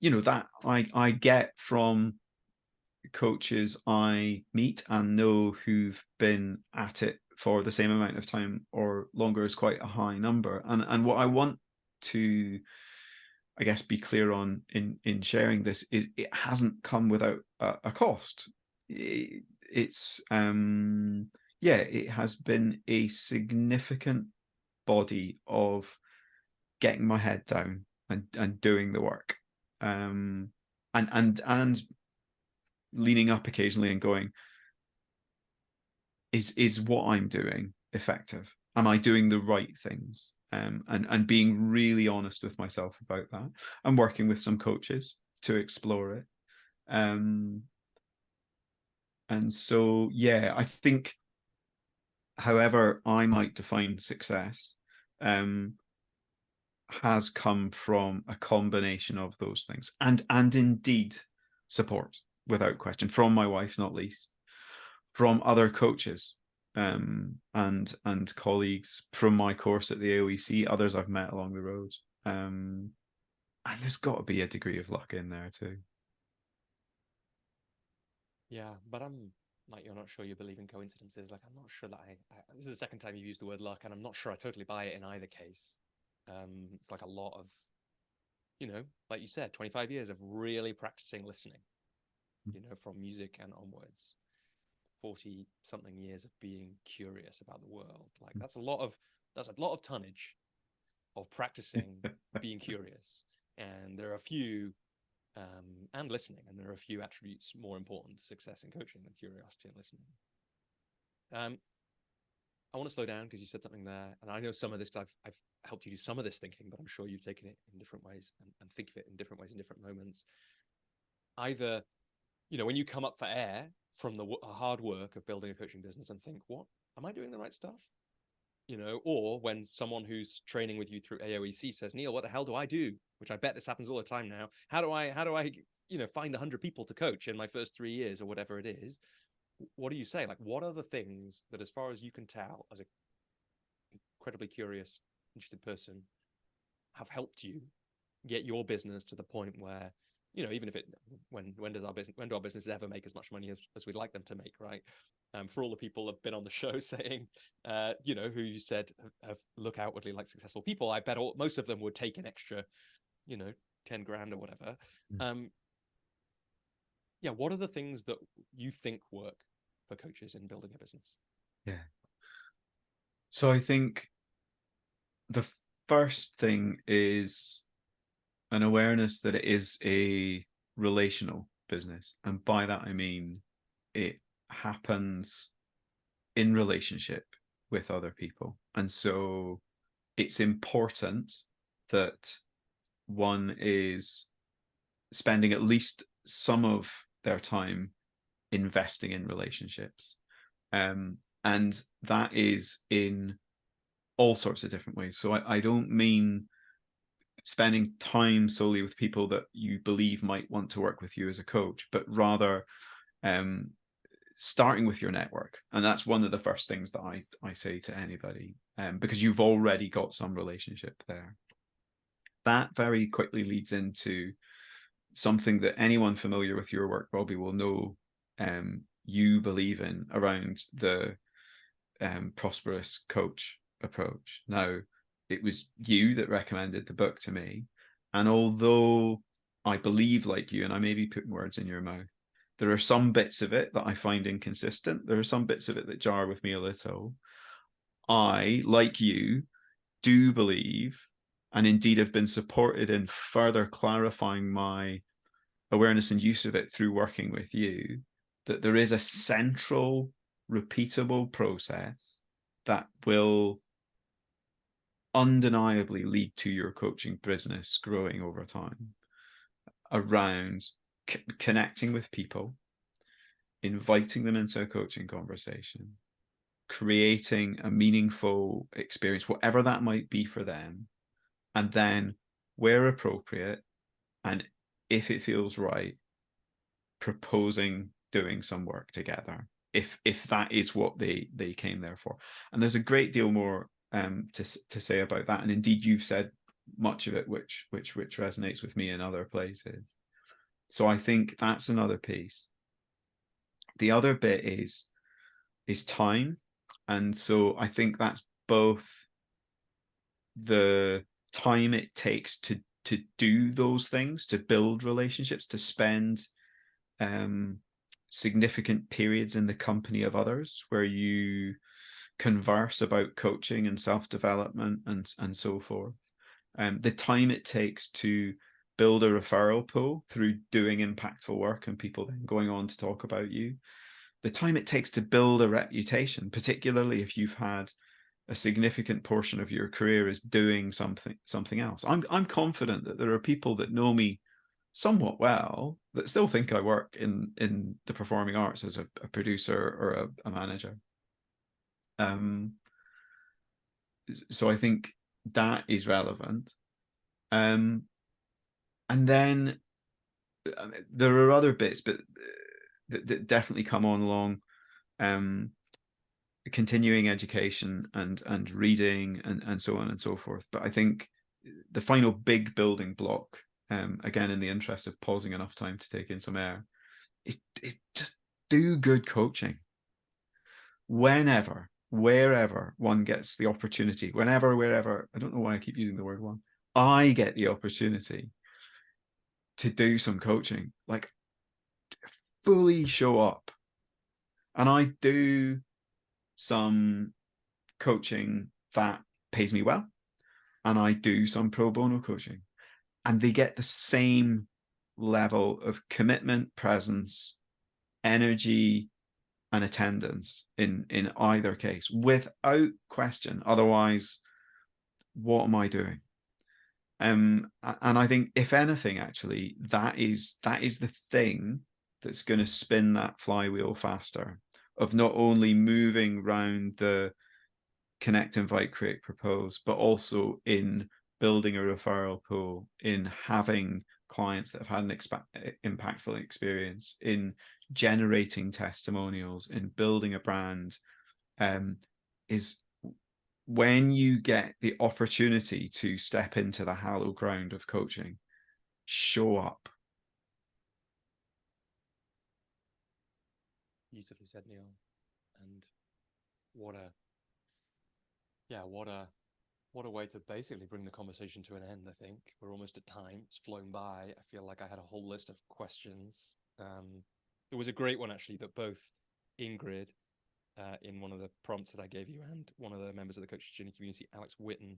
you know, that I get from coaches I meet and know who've been at it for the same amount of time or longer, is quite a high number. And what I want to, I guess, be clear on in sharing this is it hasn't come without a cost. It's it has been a significant body of getting my head down and doing the work, and leaning up occasionally and going, is what I'm doing effective? Am I doing the right things? And being really honest with myself about that. I'm working with some coaches to explore it. And so, I think, however I might define success, has come from a combination of those things, and indeed support, without question, from my wife, not least, from other coaches, and colleagues from my course at the AOEC, others I've met along the road, and there's got to be a degree of luck in there too. Yeah, but I'm like, you're not sure you believe in coincidences. Like, I'm not sure that this is the second time you've used the word luck, and I'm not sure I totally buy it in either case. It's like a lot of, you know, like you said, 25 years of really practicing listening, you know, from music and onwards. 40 something years of being curious about the world. Like, that's a lot of tonnage of practicing being curious. And there are a few and listening, and there are a few attributes more important to success in coaching than curiosity and listening. I want to slow down because you said something there, and I know some of this, I've helped you do some of this thinking, but I'm sure you've taken it in different ways and think of it in different ways in different moments. Either, you know, when you come up for air from the hard work of building a coaching business and think, what, am I doing the right stuff? You know, or when someone who's training with you through AOEC says, Neil, what the hell do I do? Which I bet this happens all the time now. How do I, you know, find 100 people to coach in my first 3 years or whatever it is? what do you say? Like, what are the things that, as far as you can tell, as a incredibly curious, interested person, have helped you get your business to the point where, even if it, when do our businesses ever make as much money as we'd like them to make, right? For all the people who've been on the show saying, who you said have look outwardly like successful people, I bet most of them would take an extra, 10 grand or whatever. Yeah, what are the things that you think work for coaches in building a business? Yeah. So I think the first thing is an awareness that it is a relational business. And by that, I mean it happens in relationship with other people. And so it's important that one is spending at least some of their time investing in relationships. And that is in all sorts of different ways. So I don't mean spending time solely with people that you believe might want to work with you as a coach, but rather starting with your network. And that's one of the first things that I say to anybody, because you've already got some relationship there. That very quickly leads into something that anyone familiar with your work, Robbie, will know you believe in around the prosperous coach approach. Now, it was you that recommended the book to me. And although I believe like you, and I may be putting words in your mouth, there are some bits of it that I find inconsistent. There are some bits of it that jar with me a little. I, like you, do believe, and indeed have been supported in further clarifying my awareness and use of it through working with you, that there is a central, repeatable process that will undeniably lead to your coaching business growing over time around connecting with people, inviting them into a coaching conversation, creating a meaningful experience, whatever that might be for them, and then, where appropriate, and if it feels right, proposing doing some work together, if that is what they came there for. And there's a great deal more to say about that, and indeed you've said much of it which resonates with me in other places. So I think that's another piece. The other bit is time. And so I think that's both the time it takes to do those things, to build relationships, to spend significant periods in the company of others where you converse about coaching and self-development and so forth. The time it takes to build a referral pool through doing impactful work and people then going on to talk about you. The time it takes to build a reputation, particularly if you've had a significant portion of your career is doing something else. I'm confident that there are people that know me somewhat well that still think I work in the performing arts as a producer or a manager. So I think that is relevant. And then there are other bits, but that definitely come on along. Continuing education and reading and so on and so forth. But I think the final big building block, again, in the interest of pausing enough time to take in some air, is just do good coaching. Whenever, wherever one gets the opportunity, wherever, I don't know why I keep using the word one, I get the opportunity to do some coaching, like fully show up. And I do some coaching that pays me well, and I do some pro bono coaching, and they get the same level of commitment, presence, energy, and attendance in either case, without question. Otherwise, what am I doing? And I think, if anything, actually, that is the thing that's going to spin that flywheel faster, of not only moving around the connect, invite, create, propose, but also in building a referral pool, in having clients that have had an impactful experience, in generating testimonials, in building a brand, is when you get the opportunity to step into the hallowed ground of coaching, show up. Beautifully said, Neil. And what a way to basically bring the conversation to an end. I think we're almost at time. It's flown by. I feel like I had a whole list of questions. There was a great one actually that both Ingrid, in one of the prompts that I gave you, and one of the members of the Coach's Journey community, Alex Witten,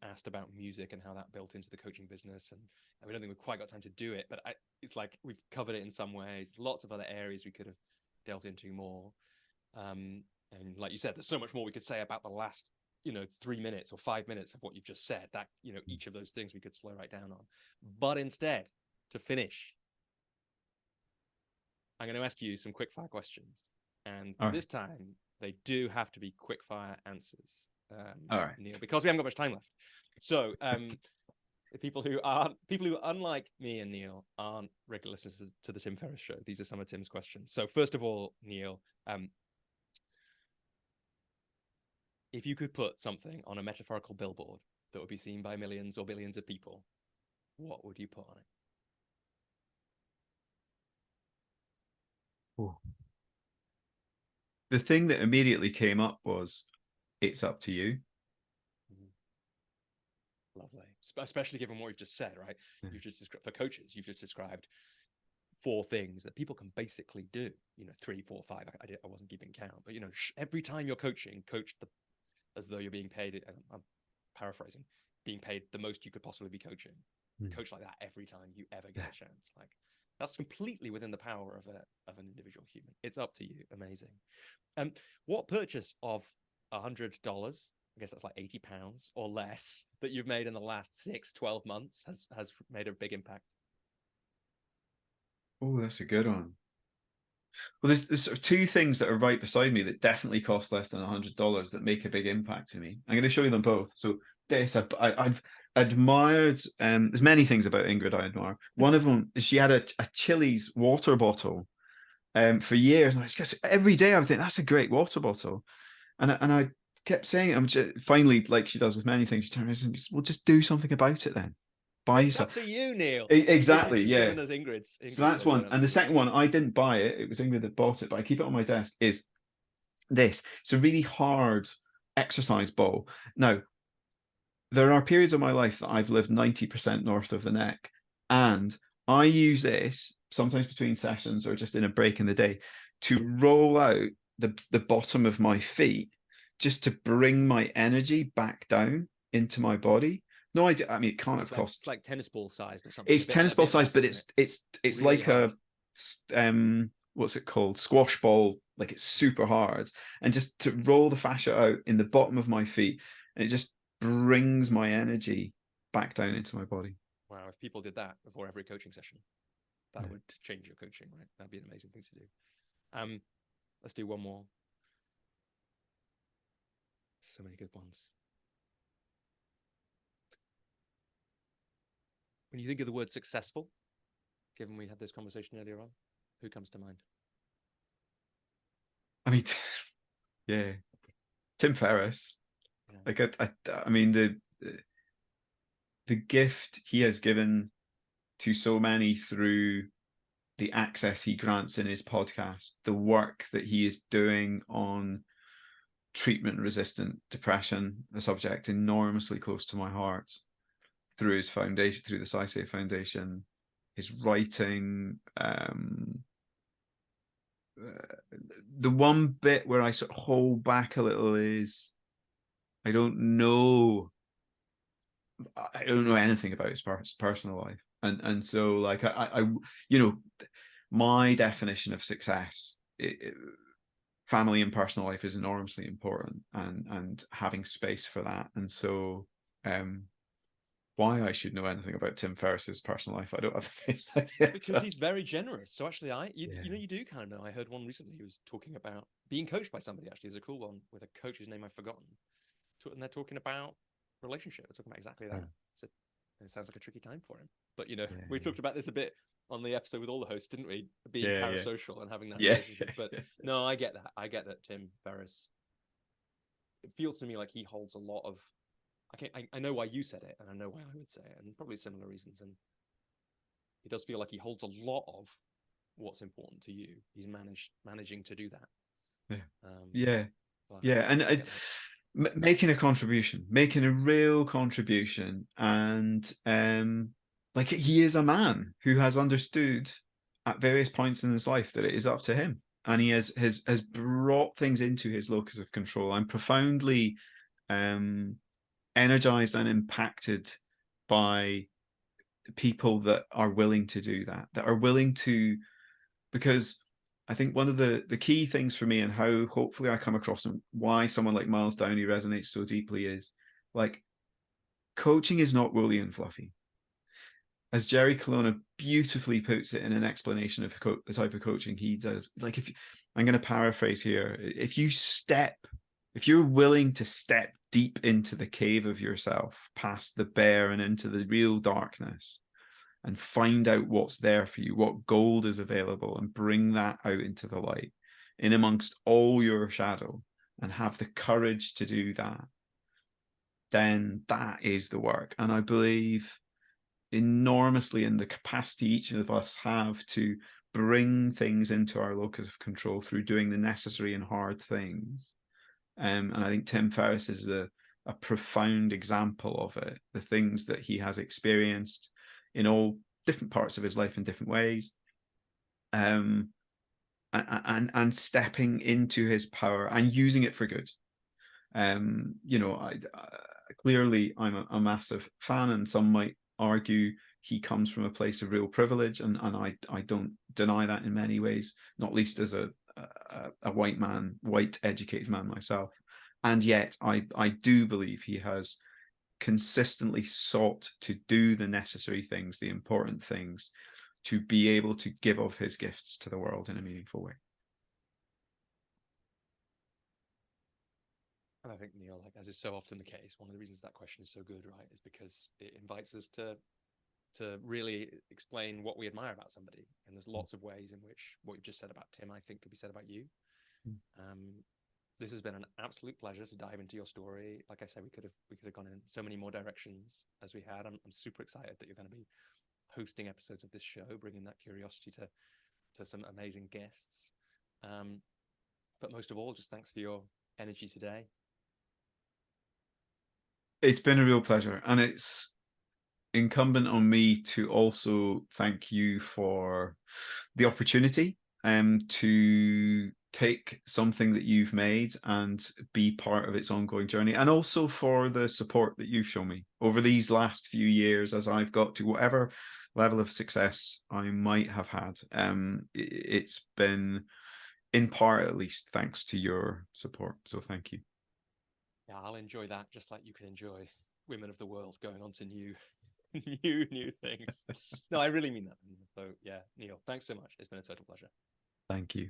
asked about music and how that built into the coaching business. And we don't think we've quite got time to do it, but it's like we've covered it in some ways. Lots of other areas we could have delved into more. And like you said, there's so much more we could say about the last 3 minutes or 5 minutes of what you've just said, that each of those things we could slow right down on. But instead, to finish, I'm going to ask you some quick fire questions, and this time they do have to be quick fire answers. All right, Neil, because we haven't got much time left. So the people who unlike me and Neil aren't regular listeners to the Tim Ferriss show, these are some of Tim's questions. So first of all, Neil, if you could put something on a metaphorical billboard that would be seen by millions or billions of people, what would you put on it? Ooh. The thing that immediately came up was, it's up to you. Lovely. Especially given what we've just said, right? Yeah. You've just described, for coaches, you've just described 4 things that people can basically do. 3, 4, 5. I wasn't keeping count, but every time you're coaching, as though you're being paid. I'm paraphrasing, being paid the most you could possibly be coaching. Coach like that every time you ever get a chance. Like, that's completely within the power of an individual human. It's up to you. Amazing. What purchase of $100, I guess that's like £80 or less, that you've made in the last 6-12 months has made a big impact? Oh, that's a good one. Well, there's sort of 2 things that are right beside me that definitely cost less than $100 that make a big impact to me. I'm going to show you them both. So this, I've admired, there's many things about Ingrid I admire. One of them is she had a Chili's water bottle for years. And I just, every day I would think, that's a great water bottle. And I kept saying, I'm just, finally, like she does with many things, she turned around and said, well, just do something about it then. Buy it's up to you, Neil. Exactly, yeah. Ingrid's so that's one. And the second one, I didn't buy it. It was Ingrid that bought it, but I keep it on my desk, is this. It's a really hard exercise ball. Now, there are periods of my life that I've lived 90% north of the neck. And I use this sometimes between sessions or just in a break in the day to roll out the bottom of my feet, just to bring my energy back down into my body. No idea. I mean, it can't have cost. It's like tennis ball sized or something. It's tennis ball sized, but it's really like hard. What's it called? Squash ball. Like, it's super hard, and just to roll the fascia out in the bottom of my feet, and it just brings my energy back down into my body. Wow! If people did that before every coaching session, that would change your coaching, right? That'd be an amazing thing to do. Let's do one more. So many good ones. When you think of the word successful, given we had this conversation earlier on, who comes to mind? I mean, yeah, Tim Ferriss. Yeah. Like, I mean, the gift he has given to so many through the access he grants in his podcast, the work that he is doing on treatment-resistant depression, a subject enormously close to my heart, through his foundation, through the SciSafe Foundation, his writing. The one bit where I sort of hold back a little is I don't know anything about his personal life, and so, like, I my definition of success, family and personal life is enormously important, and having space for that. And so why I should know anything about Tim Ferriss's personal life, I don't have the faintest idea. Because he's very generous. So actually, you do kind of know. I heard one recently who was talking about being coached by somebody. Actually, there's a cool one with a coach whose name I've forgotten, and they're talking about relationship. They're talking about exactly that. So it sounds like a tricky time for him. But you know, Yeah, we talked about this a bit on the episode with all the hosts, didn't we? Being yeah, parasocial and having that yeah, relationship. But no, I get that. I get that Tim Ferriss. It feels to me like he holds a lot of. I know why you said it, and I know why I would say it, and probably similar reasons. And it does feel like he holds a lot of what's important to you. He's managing to do that. yeah, Um, yeah, but yeah. And making a contribution, making a real contribution, and like he is a man who has understood at various points in his life that it is up to him, and he has brought things into his locus of control. I'm profoundly energized and impacted by people that are willing to do that, that are willing to, because I think one of the key things for me and how hopefully I come across and why someone like Miles Downey resonates so deeply is like coaching is not woolly and fluffy. As Jerry Colonna beautifully puts it in an explanation of the type of coaching he does, like I'm going to paraphrase here, if you're willing to step deep into the cave of yourself, past the bear and into the real darkness, and find out what's there for you, what gold is available, and bring that out into the light, in amongst all your shadow, and have the courage to do that, then that is the work. And I believe enormously in the capacity each of us have to bring things into our locus of control through doing the necessary and hard things. And I think Tim Ferriss is a profound example of it. The things that he has experienced in all different parts of his life in different ways, and stepping into his power and using it for good. You know, clearly I'm a massive fan, and some might argue he comes from a place of real privilege, and I don't deny that in many ways, not least as a white educated man myself. And yet I do believe he has consistently sought to do the necessary things, the important things, to be able to give of his gifts to the world in a meaningful way. And I think, Neil, like as is so often the case, one of the reasons that question is so good, right, is because it invites us to really explain what we admire about somebody. And there's lots of ways in which what you've just said about Tim, I think, could be said about you. This has been an absolute pleasure to dive into your story. Like I said, we could have gone in so many more directions as we had. I'm super excited that you're going to be hosting episodes of this show, bringing that curiosity to some amazing guests. But most of all, just thanks for your energy today. It's been a real pleasure, and it's incumbent on me to also thank you for the opportunity to take something that you've made and be part of its ongoing journey, and also for the support that you've shown me over these last few years as I've got to whatever level of success I might have had. It's been, in part at least, thanks to your support, so thank you. Yeah, I'll enjoy that just like you can enjoy women of the world going on to new things. No, I really mean that. So yeah, Neil, thanks so much. It's been a total pleasure. Thank you.